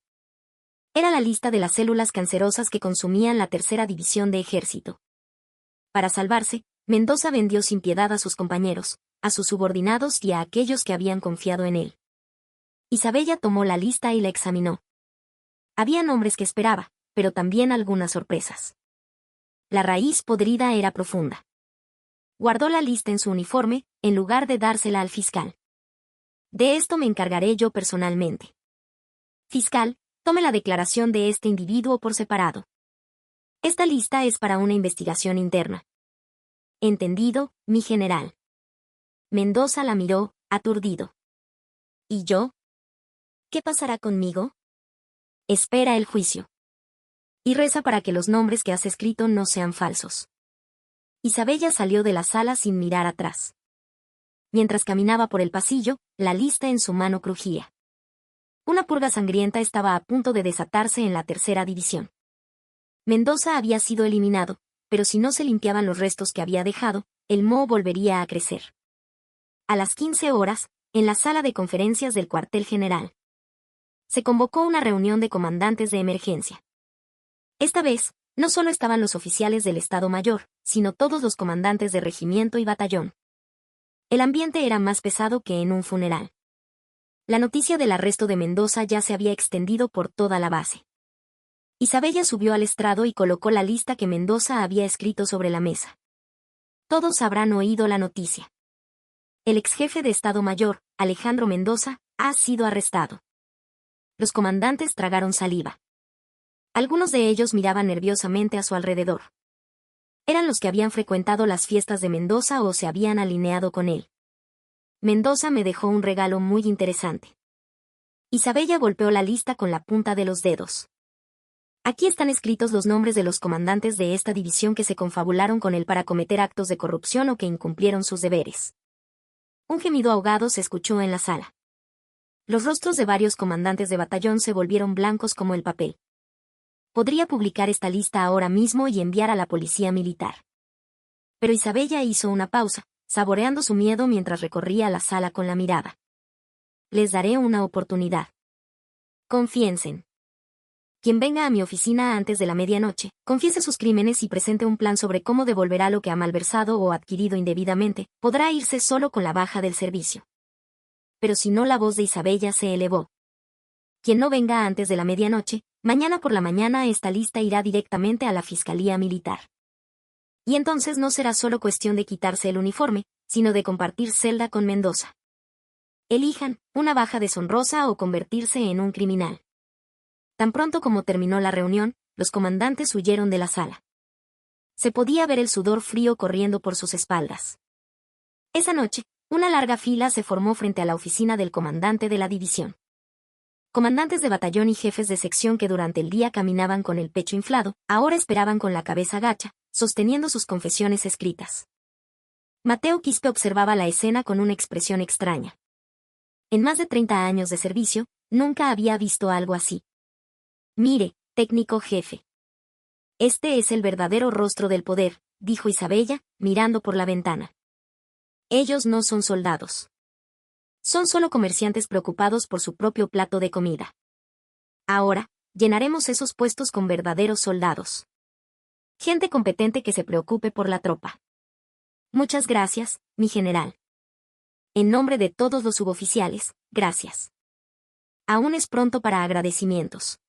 Era la lista de las células cancerosas que consumían la tercera división de ejército. Para salvarse, Mendoza vendió sin piedad a sus compañeros, a sus subordinados y a aquellos que habían confiado en él. Isabella tomó la lista y la examinó. Había nombres que esperaba, pero también algunas sorpresas. La raíz podrida era profunda. Guardó la lista en su uniforme, en lugar de dársela al fiscal. De esto me encargaré yo personalmente. Fiscal, tome la declaración de este individuo por separado. Esta lista es para una investigación interna. Entendido, mi general. Mendoza la miró, aturdido. ¿Y yo? ¿Qué pasará conmigo? Espera el juicio. Y reza para que los nombres que has escrito no sean falsos. Isabella salió de la sala sin mirar atrás. Mientras caminaba por el pasillo, la lista en su mano crujía. Una purga sangrienta estaba a punto de desatarse en la tercera división. Mendoza había sido eliminado, pero si no se limpiaban los restos que había dejado, el moho volvería a crecer. A las 15 horas, en la sala de conferencias del cuartel general, se convocó una reunión de comandantes de emergencia. Esta vez, no solo estaban los oficiales del Estado Mayor, sino todos los comandantes de regimiento y batallón. El ambiente era más pesado que en un funeral. La noticia del arresto de Mendoza ya se había extendido por toda la base. Isabella subió al estrado y colocó la lista que Mendoza había escrito sobre la mesa. Todos habrán oído la noticia. El exjefe de Estado Mayor, Alejandro Mendoza, ha sido arrestado. Los comandantes tragaron saliva. Algunos de ellos miraban nerviosamente a su alrededor. Eran los que habían frecuentado las fiestas de Mendoza o se habían alineado con él. Mendoza me dejó un regalo muy interesante. Isabella golpeó la lista con la punta de los dedos. Aquí están escritos los nombres de los comandantes de esta división que se confabularon con él para cometer actos de corrupción o que incumplieron sus deberes. Un gemido ahogado se escuchó en la sala. Los rostros de varios comandantes de batallón se volvieron blancos como el papel. Podría publicar esta lista ahora mismo y enviar a la policía militar. Pero Isabella hizo una pausa, saboreando su miedo mientras recorría la sala con la mirada. Les daré una oportunidad. Confiesen. Quien venga a mi oficina antes de la medianoche, confiese sus crímenes y presente un plan sobre cómo devolverá lo que ha malversado o adquirido indebidamente, podrá irse solo con la baja del servicio. Pero si no, la voz de Isabella se elevó. Quien no venga antes de la medianoche, mañana por la mañana esta lista irá directamente a la Fiscalía Militar. Y entonces no será solo cuestión de quitarse el uniforme, sino de compartir celda con Mendoza. Elijan, una baja deshonrosa o convertirse en un criminal. Tan pronto como terminó la reunión, los comandantes huyeron de la sala. Se podía ver el sudor frío corriendo por sus espaldas. Esa noche, una larga fila se formó frente a la oficina del comandante de la división. Comandantes de batallón y jefes de sección que durante el día caminaban con el pecho inflado, ahora esperaban con la cabeza gacha, sosteniendo sus confesiones escritas. Mateo Quispe observaba la escena con una expresión extraña. En más de 30 años de servicio, nunca había visto algo así. Mire, técnico jefe. Este es el verdadero rostro del poder, dijo Isabella, mirando por la ventana. Ellos no son soldados. Son solo comerciantes preocupados por su propio plato de comida. Ahora, llenaremos esos puestos con verdaderos soldados. Gente competente que se preocupe por la tropa. Muchas gracias, mi general. En nombre de todos los suboficiales, gracias. Aún es pronto para agradecimientos.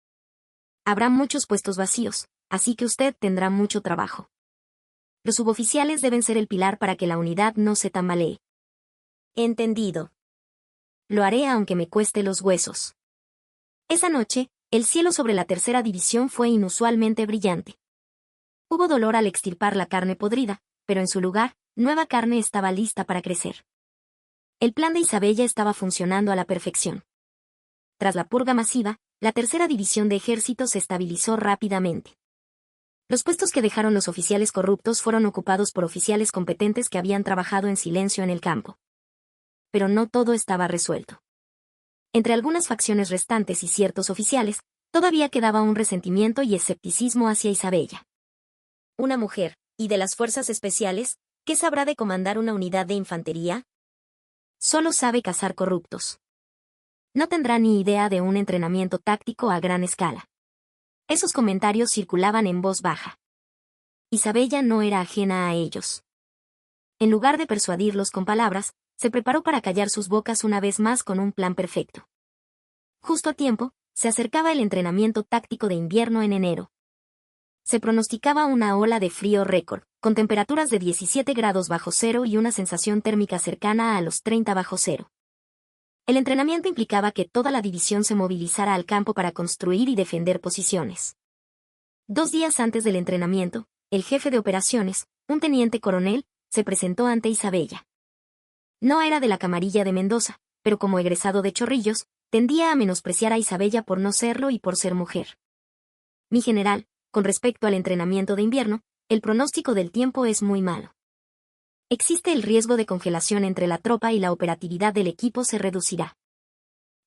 Habrá muchos puestos vacíos, así que usted tendrá mucho trabajo. Los suboficiales deben ser el pilar para que la unidad no se tambalee. Entendido. Lo haré aunque me cueste los huesos. Esa noche, el cielo sobre la tercera división fue inusualmente brillante. Hubo dolor al extirpar la carne podrida, pero en su lugar, nueva carne estaba lista para crecer. El plan de Isabella estaba funcionando a la perfección. Tras la purga masiva, la tercera división de ejército se estabilizó rápidamente. Los puestos que dejaron los oficiales corruptos fueron ocupados por oficiales competentes que habían trabajado en silencio en el campo. Pero no todo estaba resuelto. Entre algunas facciones restantes y ciertos oficiales, todavía quedaba un resentimiento y escepticismo hacia Isabella. Una mujer, y de las fuerzas especiales, ¿qué sabrá de comandar una unidad de infantería? Solo sabe cazar corruptos. No tendrá ni idea de un entrenamiento táctico a gran escala. Esos comentarios circulaban en voz baja. Isabella no era ajena a ellos. En lugar de persuadirlos con palabras, se preparó para callar sus bocas una vez más con un plan perfecto. Justo a tiempo, se acercaba el entrenamiento táctico de invierno en enero. Se pronosticaba una ola de frío récord, con temperaturas de 17 grados bajo cero y una sensación térmica cercana a los 30 bajo cero. El entrenamiento implicaba que toda la división se movilizara al campo para construir y defender posiciones. 2 días antes del entrenamiento, el jefe de operaciones, un teniente coronel, se presentó ante Isabella. No era de la camarilla de Mendoza, pero como egresado de Chorrillos, tendía a menospreciar a Isabella por no serlo y por ser mujer. Mi general, con respecto al entrenamiento de invierno, el pronóstico del tiempo es muy malo. Existe el riesgo de congelación entre la tropa y la operatividad del equipo se reducirá.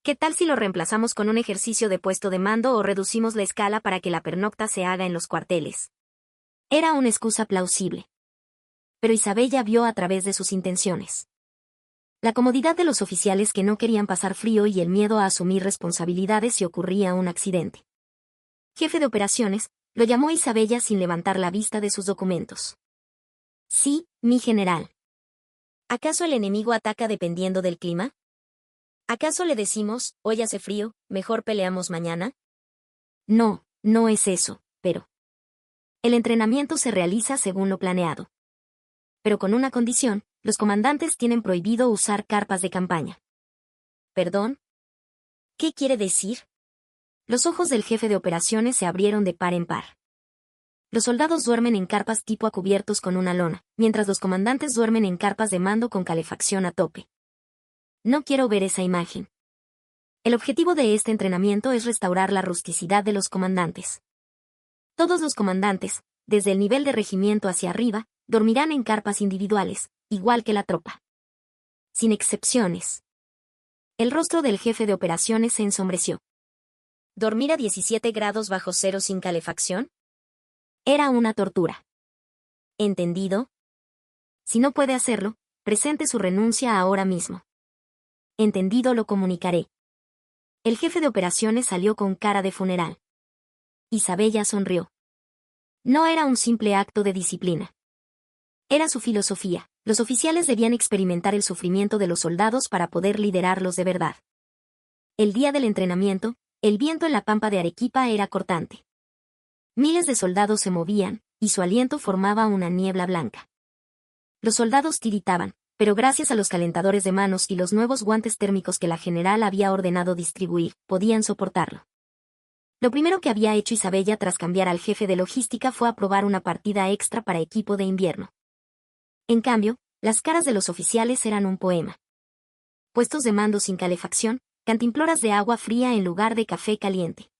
¿Qué tal si lo reemplazamos con un ejercicio de puesto de mando o reducimos la escala para que la pernocta se haga en los cuarteles? Era una excusa plausible. Pero Isabella vio a través de sus intenciones. La comodidad de los oficiales que no querían pasar frío y el miedo a asumir responsabilidades si ocurría un accidente. Jefe de operaciones, lo llamó Isabella sin levantar la vista de sus documentos. Sí, mi general. ¿Acaso el enemigo ataca dependiendo del clima? ¿Acaso le decimos, hoy hace frío, mejor peleamos mañana? No, no es eso, pero el entrenamiento se realiza según lo planeado. Pero con una condición, los comandantes tienen prohibido usar carpas de campaña. ¿Perdón? ¿Qué quiere decir? Los ojos del jefe de operaciones se abrieron de par en par. Los soldados duermen en carpas tipo a cubiertos con una lona, mientras los comandantes duermen en carpas de mando con calefacción a tope. No quiero ver esa imagen. El objetivo de este entrenamiento es restaurar la rusticidad de los comandantes. Todos los comandantes, desde el nivel de regimiento hacia arriba, dormirán en carpas individuales, igual que la tropa. Sin excepciones. El rostro del jefe de operaciones se ensombreció. ¿Dormir a 17 grados bajo cero sin calefacción? Era una tortura. ¿Entendido? Si no puede hacerlo, presente su renuncia ahora mismo. Entendido, lo comunicaré. El jefe de operaciones salió con cara de funeral. Isabella sonrió. No era un simple acto de disciplina. Era su filosofía. Los oficiales debían experimentar el sufrimiento de los soldados para poder liderarlos de verdad. El día del entrenamiento, el viento en la pampa de Arequipa era cortante. Miles de soldados se movían, y su aliento formaba una niebla blanca. Los soldados tiritaban, pero gracias a los calentadores de manos y los nuevos guantes térmicos que la general había ordenado distribuir, podían soportarlo. Lo primero que había hecho Isabella tras cambiar al jefe de logística fue aprobar una partida extra para equipo de invierno. En cambio, las caras de los oficiales eran un poema. Puestos de mando sin calefacción, cantimploras de agua fría en lugar de café caliente.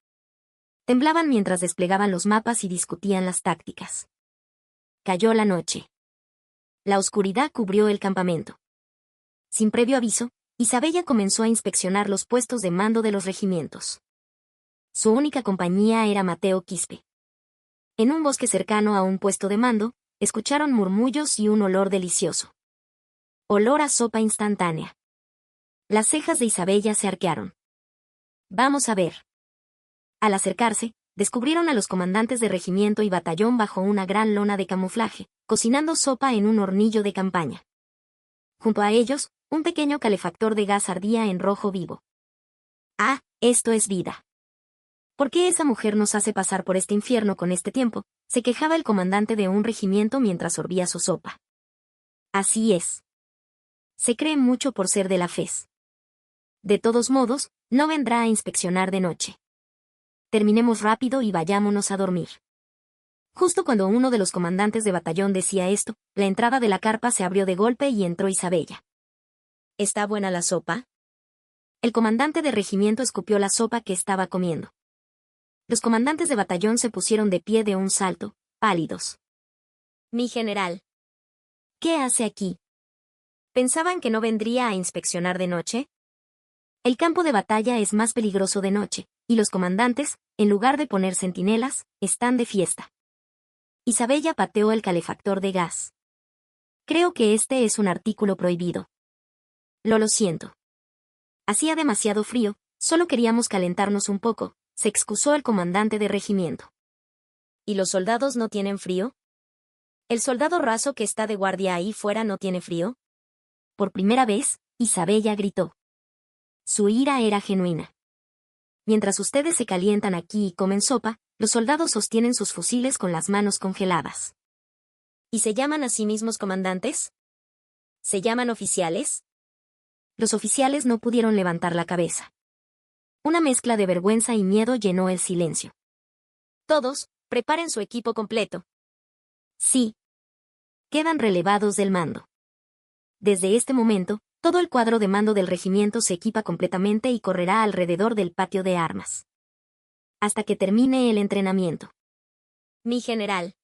Temblaban mientras desplegaban los mapas y discutían las tácticas. Cayó la noche. La oscuridad cubrió el campamento. Sin previo aviso, Isabella comenzó a inspeccionar los puestos de mando de los regimientos. Su única compañía era Mateo Quispe. En un bosque cercano a un puesto de mando, escucharon murmullos y un olor delicioso. Olor a sopa instantánea. Las cejas de Isabella se arquearon. Vamos a ver. Al acercarse, descubrieron a los comandantes de regimiento y batallón bajo una gran lona de camuflaje, cocinando sopa en un hornillo de campaña. Junto a ellos, un pequeño calefactor de gas ardía en rojo vivo. Ah, esto es vida. ¿Por qué esa mujer nos hace pasar por este infierno con este tiempo?, se quejaba el comandante de un regimiento mientras sorbía su sopa. Así es. Se cree mucho por ser de la FES. De todos modos, no vendrá a inspeccionar de noche. Terminemos rápido y vayámonos a dormir. Justo cuando uno de los comandantes de batallón decía esto, la entrada de la carpa se abrió de golpe y entró Isabella. ¿Está buena la sopa? El comandante de regimiento escupió la sopa que estaba comiendo. Los comandantes de batallón se pusieron de pie de un salto, pálidos. Mi general. ¿Qué hace aquí? ¿Pensaban que no vendría a inspeccionar de noche? El campo de batalla es más peligroso de noche, y los comandantes, en lugar de poner centinelas, están de fiesta. Isabella pateó el calefactor de gas. Creo que este es un artículo prohibido. Lo siento. Hacía demasiado frío, solo queríamos calentarnos un poco, se excusó el comandante de regimiento. ¿Y los soldados no tienen frío? ¿El soldado raso que está de guardia ahí fuera no tiene frío? Por primera vez, Isabella gritó. Su ira era genuina. Mientras ustedes se calientan aquí y comen sopa, los soldados sostienen sus fusiles con las manos congeladas. ¿Y se llaman a sí mismos comandantes? ¿Se llaman oficiales? Los oficiales no pudieron levantar la cabeza. Una mezcla de vergüenza y miedo llenó el silencio. Todos, preparen su equipo completo. Sí. Quedan relevados del mando. Desde este momento, todo el cuadro de mando del regimiento se equipa completamente y correrá alrededor del patio de armas. Hasta que termine el entrenamiento. Mi general.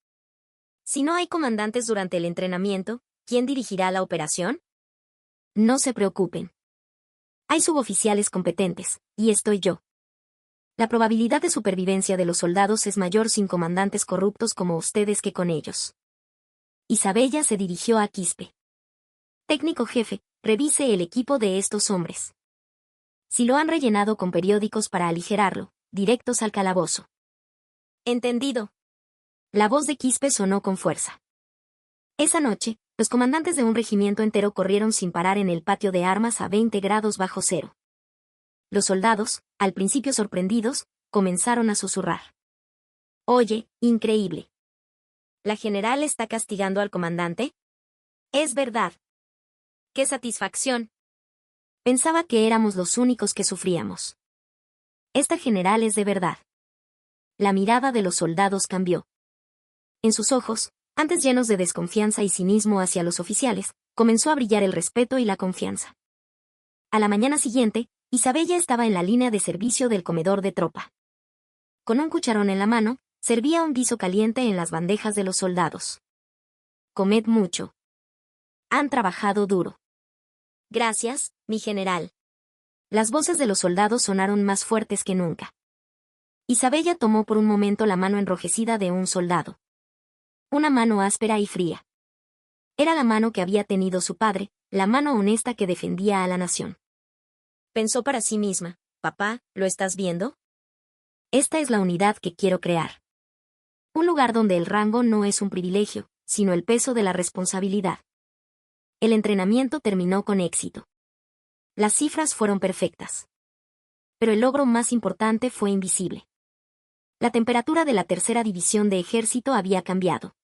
Si no hay comandantes durante el entrenamiento, ¿quién dirigirá la operación? No se preocupen. Hay suboficiales competentes, y estoy yo. La probabilidad de supervivencia de los soldados es mayor sin comandantes corruptos como ustedes que con ellos. Isabella se dirigió a Quispe. Técnico jefe, revise el equipo de estos hombres. Si lo han rellenado con periódicos para aligerarlo, directos al calabozo. Entendido. La voz de Quispe sonó con fuerza. Esa noche, los comandantes de un regimiento entero corrieron sin parar en el patio de armas a 20 grados bajo cero. Los soldados, al principio sorprendidos, comenzaron a susurrar. Oye, increíble. ¿La general está castigando al comandante? Es verdad. ¡Qué satisfacción! Pensaba que éramos los únicos que sufríamos. Esta general es de verdad. La mirada de los soldados cambió. En sus ojos, antes llenos de desconfianza y cinismo hacia los oficiales, comenzó a brillar el respeto y la confianza. A la mañana siguiente, Isabella estaba en la línea de servicio del comedor de tropa. Con un cucharón en la mano, servía un guiso caliente en las bandejas de los soldados. Comed mucho. Han trabajado duro. Gracias, mi general. Las voces de los soldados sonaron más fuertes que nunca. Isabella tomó por un momento la mano enrojecida de un soldado. Una mano áspera y fría. Era la mano que había tenido su padre, la mano honesta que defendía a la nación. Pensó para sí misma, papá, ¿lo estás viendo? Esta es la unidad que quiero crear. Un lugar donde el rango no es un privilegio, sino el peso de la responsabilidad. El entrenamiento terminó con éxito. Las cifras fueron perfectas. Pero el logro más importante fue invisible. La temperatura de la tercera división de ejército había cambiado.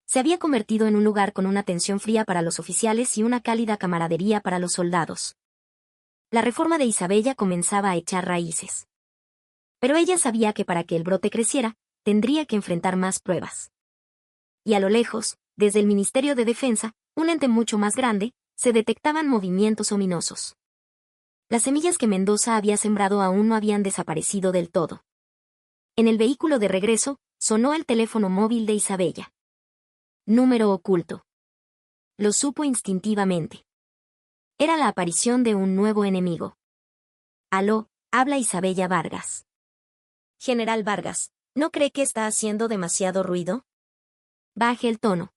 Se había convertido en un lugar con una tensión fría para los oficiales y una cálida camaradería para los soldados. La reforma de Isabella comenzaba a echar raíces. Pero ella sabía que para que el brote creciera, tendría que enfrentar más pruebas. Y a lo lejos, desde el Ministerio de Defensa, un ente mucho más grande, se detectaban movimientos ominosos. Las semillas que Mendoza había sembrado aún no habían desaparecido del todo. En el vehículo de regreso, sonó el teléfono móvil de Isabella. Número oculto. Lo supo instintivamente. Era la aparición de un nuevo enemigo. Aló, habla Isabella Vargas. General Vargas, ¿no cree que está haciendo demasiado ruido? Baje el tono.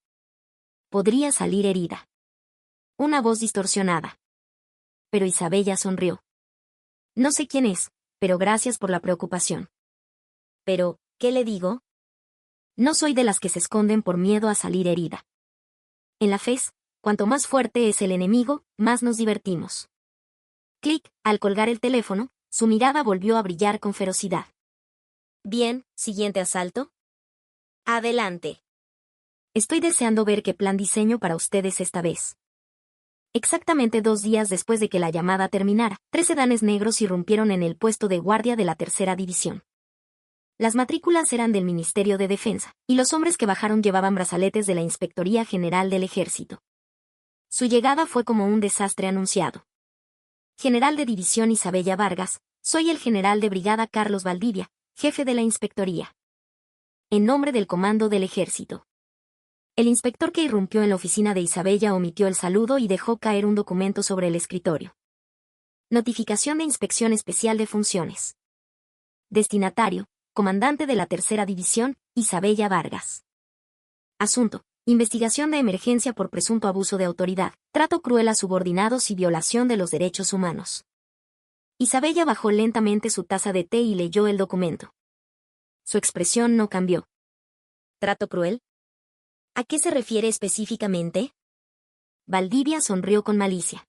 Podría salir herida. Una voz distorsionada. Pero Isabella sonrió. No sé quién es, pero gracias por la preocupación. Pero, ¿qué le digo? No soy de las que se esconden por miedo a salir herida. En la FES, cuanto más fuerte es el enemigo, más nos divertimos. Clic, al colgar el teléfono, su mirada volvió a brillar con ferocidad. Bien, siguiente asalto. Adelante. Estoy deseando ver qué plan diseño para ustedes esta vez. Exactamente 2 días después de que la llamada terminara, 3 sedanes negros irrumpieron en el puesto de guardia de la tercera división. Las matrículas eran del Ministerio de Defensa, y los hombres que bajaron llevaban brazaletes de la Inspectoría General del Ejército. Su llegada fue como un desastre anunciado. General de División Isabella Vargas, soy el general de brigada Carlos Valdivia, jefe de la Inspectoría. En nombre del Comando del Ejército. El inspector que irrumpió en la oficina de Isabella omitió el saludo y dejó caer un documento sobre el escritorio. Notificación de Inspección Especial de Funciones. Destinatario, Comandante de la Tercera División, Isabella Vargas. Asunto: Investigación de emergencia por presunto abuso de autoridad, trato cruel a subordinados y violación de los derechos humanos. Isabella bajó lentamente su taza de té y leyó el documento. Su expresión no cambió. ¿Trato cruel? ¿A qué se refiere específicamente? Valdivia sonrió con malicia.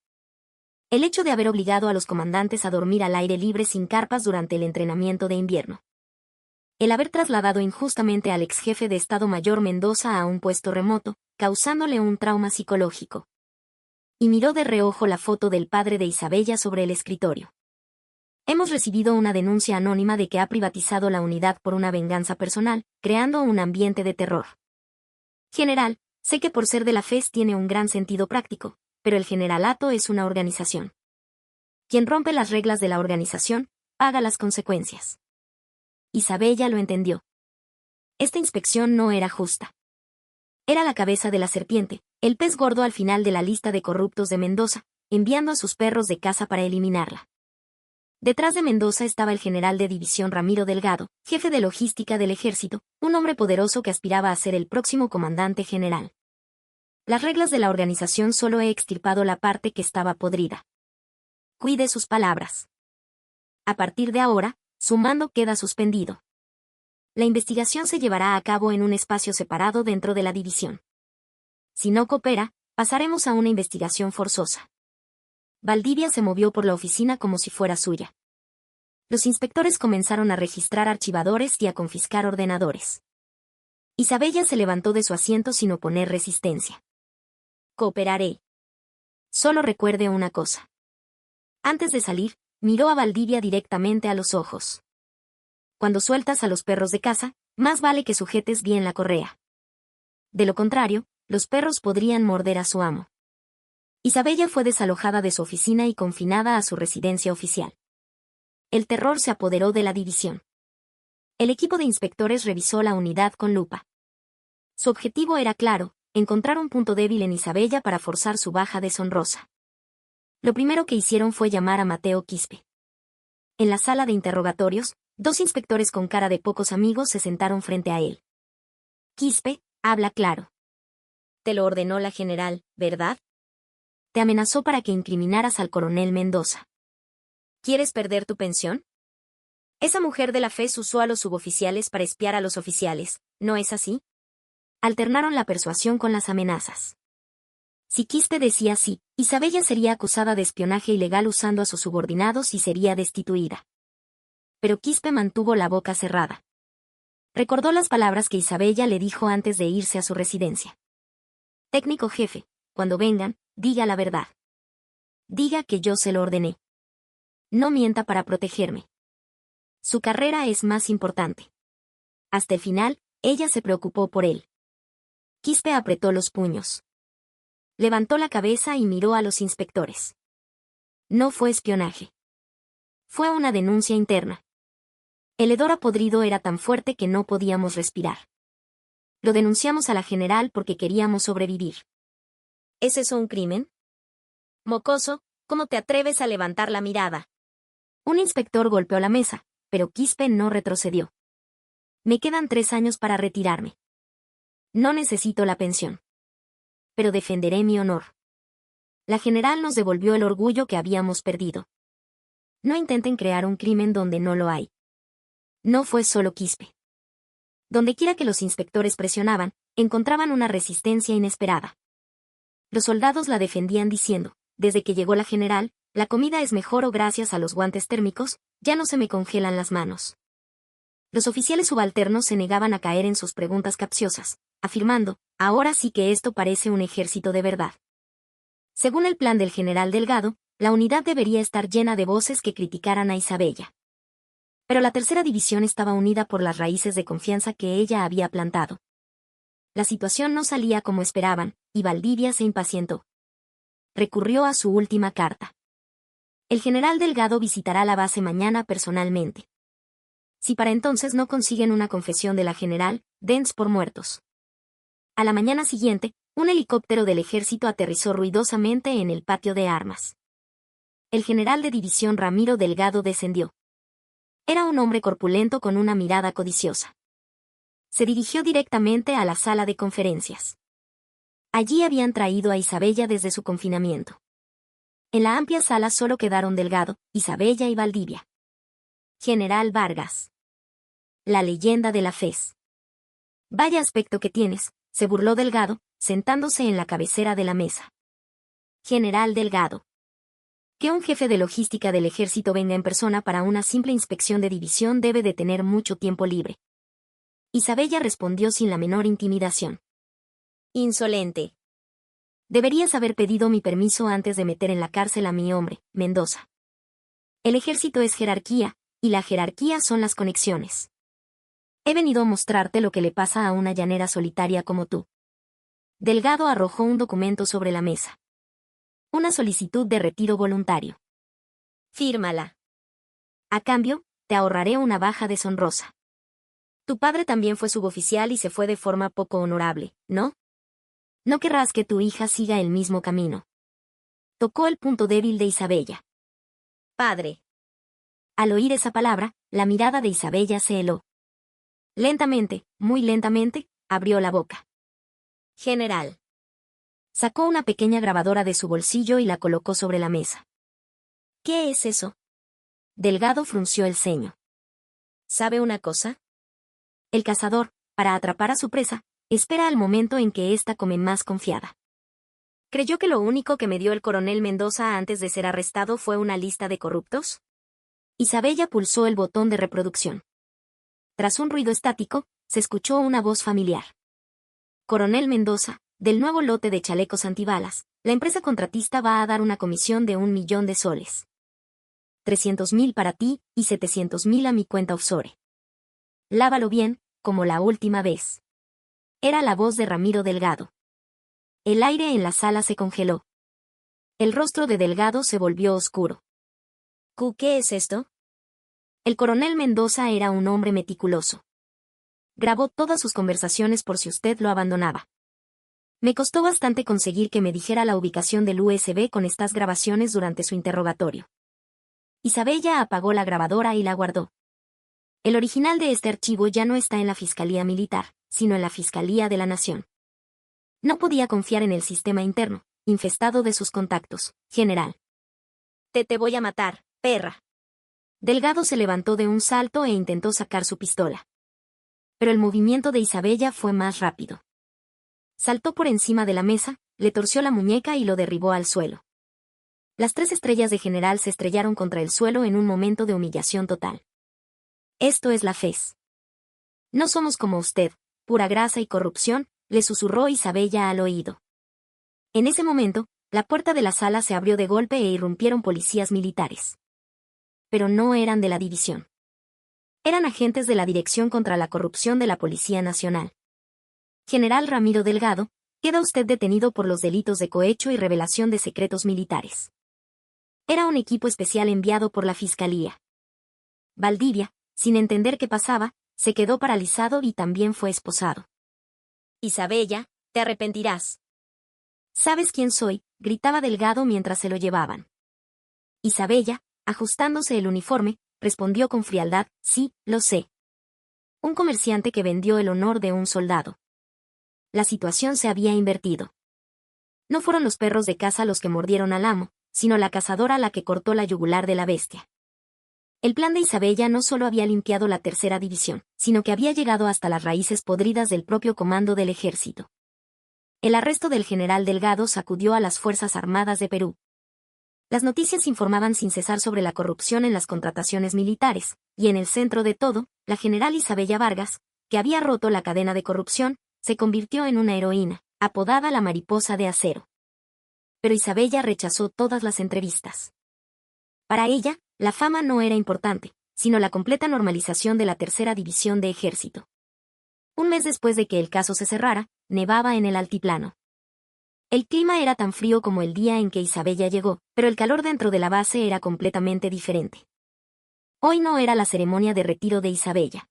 El hecho de haber obligado a los comandantes a dormir al aire libre sin carpas durante el entrenamiento de invierno. El haber trasladado injustamente al ex jefe de Estado Mayor Mendoza a un puesto remoto, causándole un trauma psicológico. Y miró de reojo la foto del padre de Isabella sobre el escritorio. Hemos recibido una denuncia anónima de que ha privatizado la unidad por una venganza personal, creando un ambiente de terror. General, sé que por ser de la FES tiene un gran sentido práctico, pero el generalato es una organización. Quien rompe las reglas de la organización, paga las consecuencias. Isabella lo entendió. Esta inspección no era justa. Era la cabeza de la serpiente, el pez gordo al final de la lista de corruptos de Mendoza, enviando a sus perros de caza para eliminarla. Detrás de Mendoza estaba el general de división Ramiro Delgado, jefe de logística del ejército, un hombre poderoso que aspiraba a ser el próximo comandante general. Las reglas de la organización solo he extirpado la parte que estaba podrida. Cuide sus palabras. A partir de ahora, su mando queda suspendido. La investigación se llevará a cabo en un espacio separado dentro de la división. Si no coopera, pasaremos a una investigación forzosa. Valdivia se movió por la oficina como si fuera suya. Los inspectores comenzaron a registrar archivadores y a confiscar ordenadores. Isabella se levantó de su asiento sin oponer resistencia. Cooperaré. Solo recuerde una cosa. Antes de salir, miró a Valdivia directamente a los ojos. Cuando sueltas a los perros de caza, más vale que sujetes bien la correa. De lo contrario, los perros podrían morder a su amo. Isabella fue desalojada de su oficina y confinada a su residencia oficial. El terror se apoderó de la división. El equipo de inspectores revisó la unidad con lupa. Su objetivo era claro, encontrar un punto débil en Isabella para forzar su baja deshonrosa. Lo primero que hicieron fue llamar a Mateo Quispe. En la sala de interrogatorios, dos inspectores con cara de pocos amigos se sentaron frente a él. Quispe, habla claro. Te lo ordenó la general, ¿verdad? Te amenazó para que incriminaras al coronel Mendoza. ¿Quieres perder tu pensión? Esa mujer de la FES usó a los suboficiales para espiar a los oficiales, ¿no es así? Alternaron la persuasión con las amenazas. Si Quispe decía sí, Isabella sería acusada de espionaje ilegal usando a sus subordinados y sería destituida. Pero Quispe mantuvo la boca cerrada. Recordó las palabras que Isabella le dijo antes de irse a su residencia. Técnico jefe, cuando vengan, diga la verdad. Diga que yo se lo ordené. No mienta para protegerme. Su carrera es más importante. Hasta el final, ella se preocupó por él. Quispe apretó los puños. Levantó la cabeza y miró a los inspectores. No fue espionaje. Fue una denuncia interna. El hedor podrido era tan fuerte que no podíamos respirar. Lo denunciamos a la general porque queríamos sobrevivir. ¿Es eso un crimen? Mocoso, ¿cómo te atreves a levantar la mirada? Un inspector golpeó la mesa, pero Quispe no retrocedió. Me quedan 3 años para retirarme. No necesito la pensión. Pero defenderé mi honor. La general nos devolvió el orgullo que habíamos perdido. No intenten crear un crimen donde no lo hay. No fue solo Quispe. Dondequiera que los inspectores presionaban, encontraban una resistencia inesperada. Los soldados la defendían diciendo, desde que llegó la general, la comida es mejor o gracias a los guantes térmicos, ya no se me congelan las manos. Los oficiales subalternos se negaban a caer en sus preguntas capciosas, afirmando, ahora sí que esto parece un ejército de verdad. Según el plan del general Delgado, la unidad debería estar llena de voces que criticaran a Isabella. Pero la tercera división estaba unida por las raíces de confianza que ella había plantado. La situación no salía como esperaban, y Valdivia se impacientó. Recurrió a su última carta. El general Delgado visitará la base mañana personalmente. Si para entonces no consiguen una confesión de la general, dense por muertos. A la mañana siguiente, un helicóptero del ejército aterrizó ruidosamente en el patio de armas. El general de división Ramiro Delgado descendió. Era un hombre corpulento con una mirada codiciosa. Se dirigió directamente a la sala de conferencias. Allí habían traído a Isabella desde su confinamiento. En la amplia sala solo quedaron Delgado, Isabella y Valdivia. General Vargas. La leyenda de la FES. Vaya aspecto que tienes, se burló Delgado, sentándose en la cabecera de la mesa. General Delgado. Que un jefe de logística del ejército venga en persona para una simple inspección de división debe de tener mucho tiempo libre. Isabella respondió sin la menor intimidación. Insolente. Deberías haber pedido mi permiso antes de meter en la cárcel a mi hombre, Mendoza. El ejército es jerarquía, y la jerarquía son las conexiones. He venido a mostrarte lo que le pasa a una llanera solitaria como tú. Delgado arrojó un documento sobre la mesa. Una solicitud de retiro voluntario. Fírmala. A cambio, te ahorraré una baja deshonrosa. Tu padre también fue suboficial y se fue de forma poco honorable, ¿no? No querrás que tu hija siga el mismo camino. Tocó el punto débil de Isabella. Padre. Al oír esa palabra, la mirada de Isabella se heló. Lentamente, muy lentamente, abrió la boca. General. Sacó una pequeña grabadora de su bolsillo y la colocó sobre la mesa. ¿Qué es eso? Delgado frunció el ceño. ¿Sabe una cosa? El cazador, para atrapar a su presa, espera al momento en que ésta come más confiada. ¿Creyó que lo único que me dio el coronel Mendoza antes de ser arrestado fue una lista de corruptos? Isabella pulsó el botón de reproducción. Tras un ruido estático, se escuchó una voz familiar. Coronel Mendoza, del nuevo lote de chalecos antibalas, la empresa contratista va a dar una comisión de 1.000.000 de soles. 300.000 para ti y 700.000 a mi cuenta offshore. Lávalo bien, como la última vez. Era la voz de Ramiro Delgado. El aire en la sala se congeló. El rostro de Delgado se volvió oscuro. ¿Qué es esto? El coronel Mendoza era un hombre meticuloso. Grabó todas sus conversaciones por si usted lo abandonaba. Me costó bastante conseguir que me dijera la ubicación del USB con estas grabaciones durante su interrogatorio. Isabella apagó la grabadora y la guardó. El original de este archivo ya no está en la Fiscalía Militar, sino en la Fiscalía de la Nación. No podía confiar en el sistema interno, infestado de sus contactos, general. Te voy a matar, perra. Delgado se levantó de un salto e intentó sacar su pistola. Pero el movimiento de Isabella fue más rápido. Saltó por encima de la mesa, le torció la muñeca y lo derribó al suelo. Las 3 estrellas de general se estrellaron contra el suelo en un momento de humillación total. Esto es la FES. No somos como usted, pura grasa y corrupción, le susurró Isabella al oído. En ese momento, la puerta de la sala se abrió de golpe e irrumpieron policías militares. Pero no eran de la división. Eran agentes de la Dirección contra la Corrupción de la Policía Nacional. General Ramiro Delgado, queda usted detenido por los delitos de cohecho y revelación de secretos militares. Era un equipo especial enviado por la Fiscalía. Valdivia, sin entender qué pasaba, se quedó paralizado y también fue esposado. Isabella, te arrepentirás. ¿Sabes quién soy?, gritaba Delgado mientras se lo llevaban. Isabella, ajustándose el uniforme, respondió con frialdad, sí, lo sé. Un comerciante que vendió el honor de un soldado. La situación se había invertido. No fueron los perros de caza los que mordieron al amo, sino la cazadora la que cortó la yugular de la bestia. El plan de Isabella no solo había limpiado la tercera división, sino que había llegado hasta las raíces podridas del propio comando del ejército. El arresto del general Delgado sacudió a las Fuerzas Armadas de Perú. Las noticias informaban sin cesar sobre la corrupción en las contrataciones militares, y en el centro de todo, la general Isabella Vargas, que había roto la cadena de corrupción, se convirtió en una heroína, apodada la mariposa de acero. Pero Isabella rechazó todas las entrevistas. Para ella, la fama no era importante, sino la completa normalización de la tercera división de ejército. Un mes después de que el caso se cerrara, nevaba en el altiplano. El clima era tan frío como el día en que Isabella llegó, pero el calor dentro de la base era completamente diferente. Hoy no era la ceremonia de retiro de Isabella.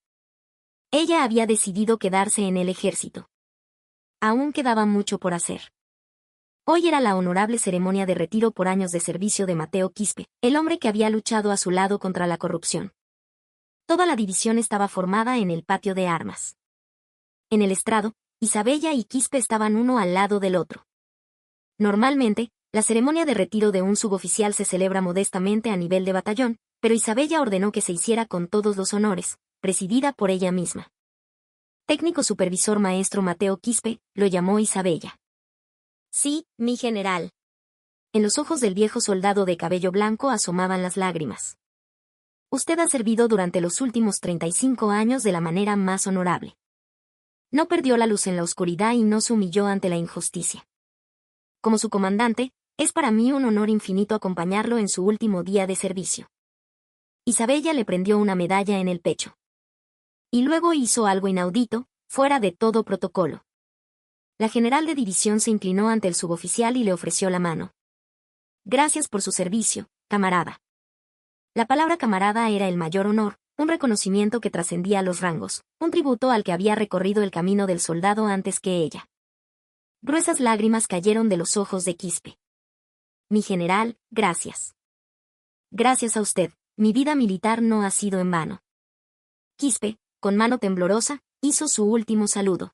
Ella había decidido quedarse en el ejército. Aún quedaba mucho por hacer. Hoy era la honorable ceremonia de retiro por años de servicio de Mateo Quispe, el hombre que había luchado a su lado contra la corrupción. Toda la división estaba formada en el patio de armas. En el estrado, Isabella y Quispe estaban uno al lado del otro. Normalmente, la ceremonia de retiro de un suboficial se celebra modestamente a nivel de batallón, pero Isabella ordenó que se hiciera con todos los honores, presidida por ella misma. Técnico supervisor maestro Mateo Quispe, lo llamó Isabella. Sí, mi general. En los ojos del viejo soldado de cabello blanco asomaban las lágrimas. Usted ha servido durante los últimos 35 años de la manera más honorable. No perdió la luz en la oscuridad y no se humilló ante la injusticia. Como su comandante, es para mí un honor infinito acompañarlo en su último día de servicio. Isabella le prendió una medalla en el pecho. Y luego hizo algo inaudito, fuera de todo protocolo. La general de división se inclinó ante el suboficial y le ofreció la mano. Gracias por su servicio, camarada. La palabra camarada era el mayor honor, un reconocimiento que trascendía los rangos, un tributo al que había recorrido el camino del soldado antes que ella. Gruesas lágrimas cayeron de los ojos de Quispe. Mi general, gracias. Gracias a usted, mi vida militar no ha sido en vano. Quispe, con mano temblorosa, hizo su último saludo.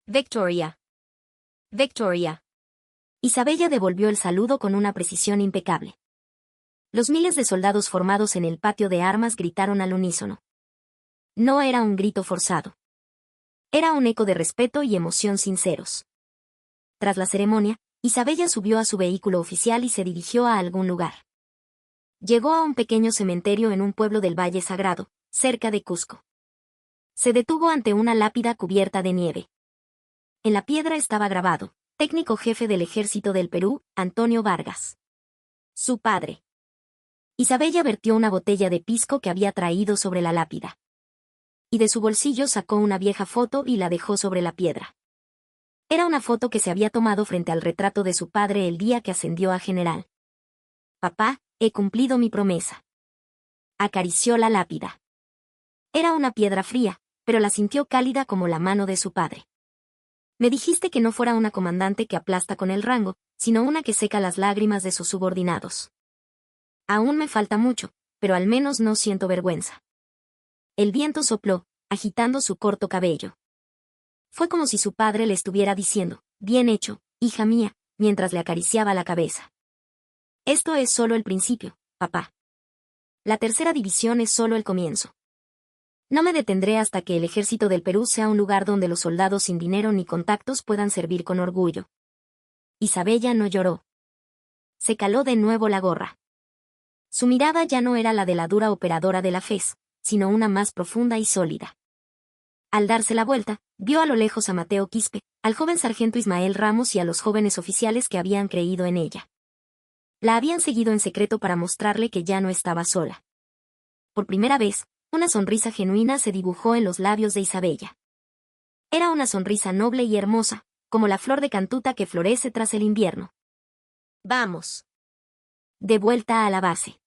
Victoria. Victoria. Isabella devolvió el saludo con una precisión impecable. Los miles de soldados formados en el patio de armas gritaron al unísono. No era un grito forzado. Era un eco de respeto y emoción sinceros. Tras la ceremonia, Isabella subió a su vehículo oficial y se dirigió a algún lugar. Llegó a un pequeño cementerio en un pueblo del Valle Sagrado, cerca de Cusco. Se detuvo ante una lápida cubierta de nieve. En la piedra estaba grabado, técnico jefe del ejército del Perú, Antonio Vargas. Su padre. Isabella vertió una botella de pisco que había traído sobre la lápida. Y de su bolsillo sacó una vieja foto y la dejó sobre la piedra. Era una foto que se había tomado frente al retrato de su padre el día que ascendió a general. Papá, he cumplido mi promesa. Acarició la lápida. Era una piedra fría, pero la sintió cálida como la mano de su padre. Me dijiste que no fuera una comandante que aplasta con el rango, sino una que seca las lágrimas de sus subordinados. Aún me falta mucho, pero al menos no siento vergüenza. El viento sopló, agitando su corto cabello. Fue como si su padre le estuviera diciendo, bien hecho, hija mía, mientras le acariciaba la cabeza. Esto es solo el principio, papá. La tercera división es solo el comienzo. No me detendré hasta que el ejército del Perú sea un lugar donde los soldados sin dinero ni contactos puedan servir con orgullo. Isabella no lloró. Se caló de nuevo la gorra. Su mirada ya no era la de la dura operadora de la FES, sino una más profunda y sólida. Al darse la vuelta, vio a lo lejos a Mateo Quispe, al joven sargento Ismael Ramos y a los jóvenes oficiales que habían creído en ella. La habían seguido en secreto para mostrarle que ya no estaba sola. Por primera vez, una sonrisa genuina se dibujó en los labios de Isabella. Era una sonrisa noble y hermosa, como la flor de cantuta que florece tras el invierno. Vamos. De vuelta a la base.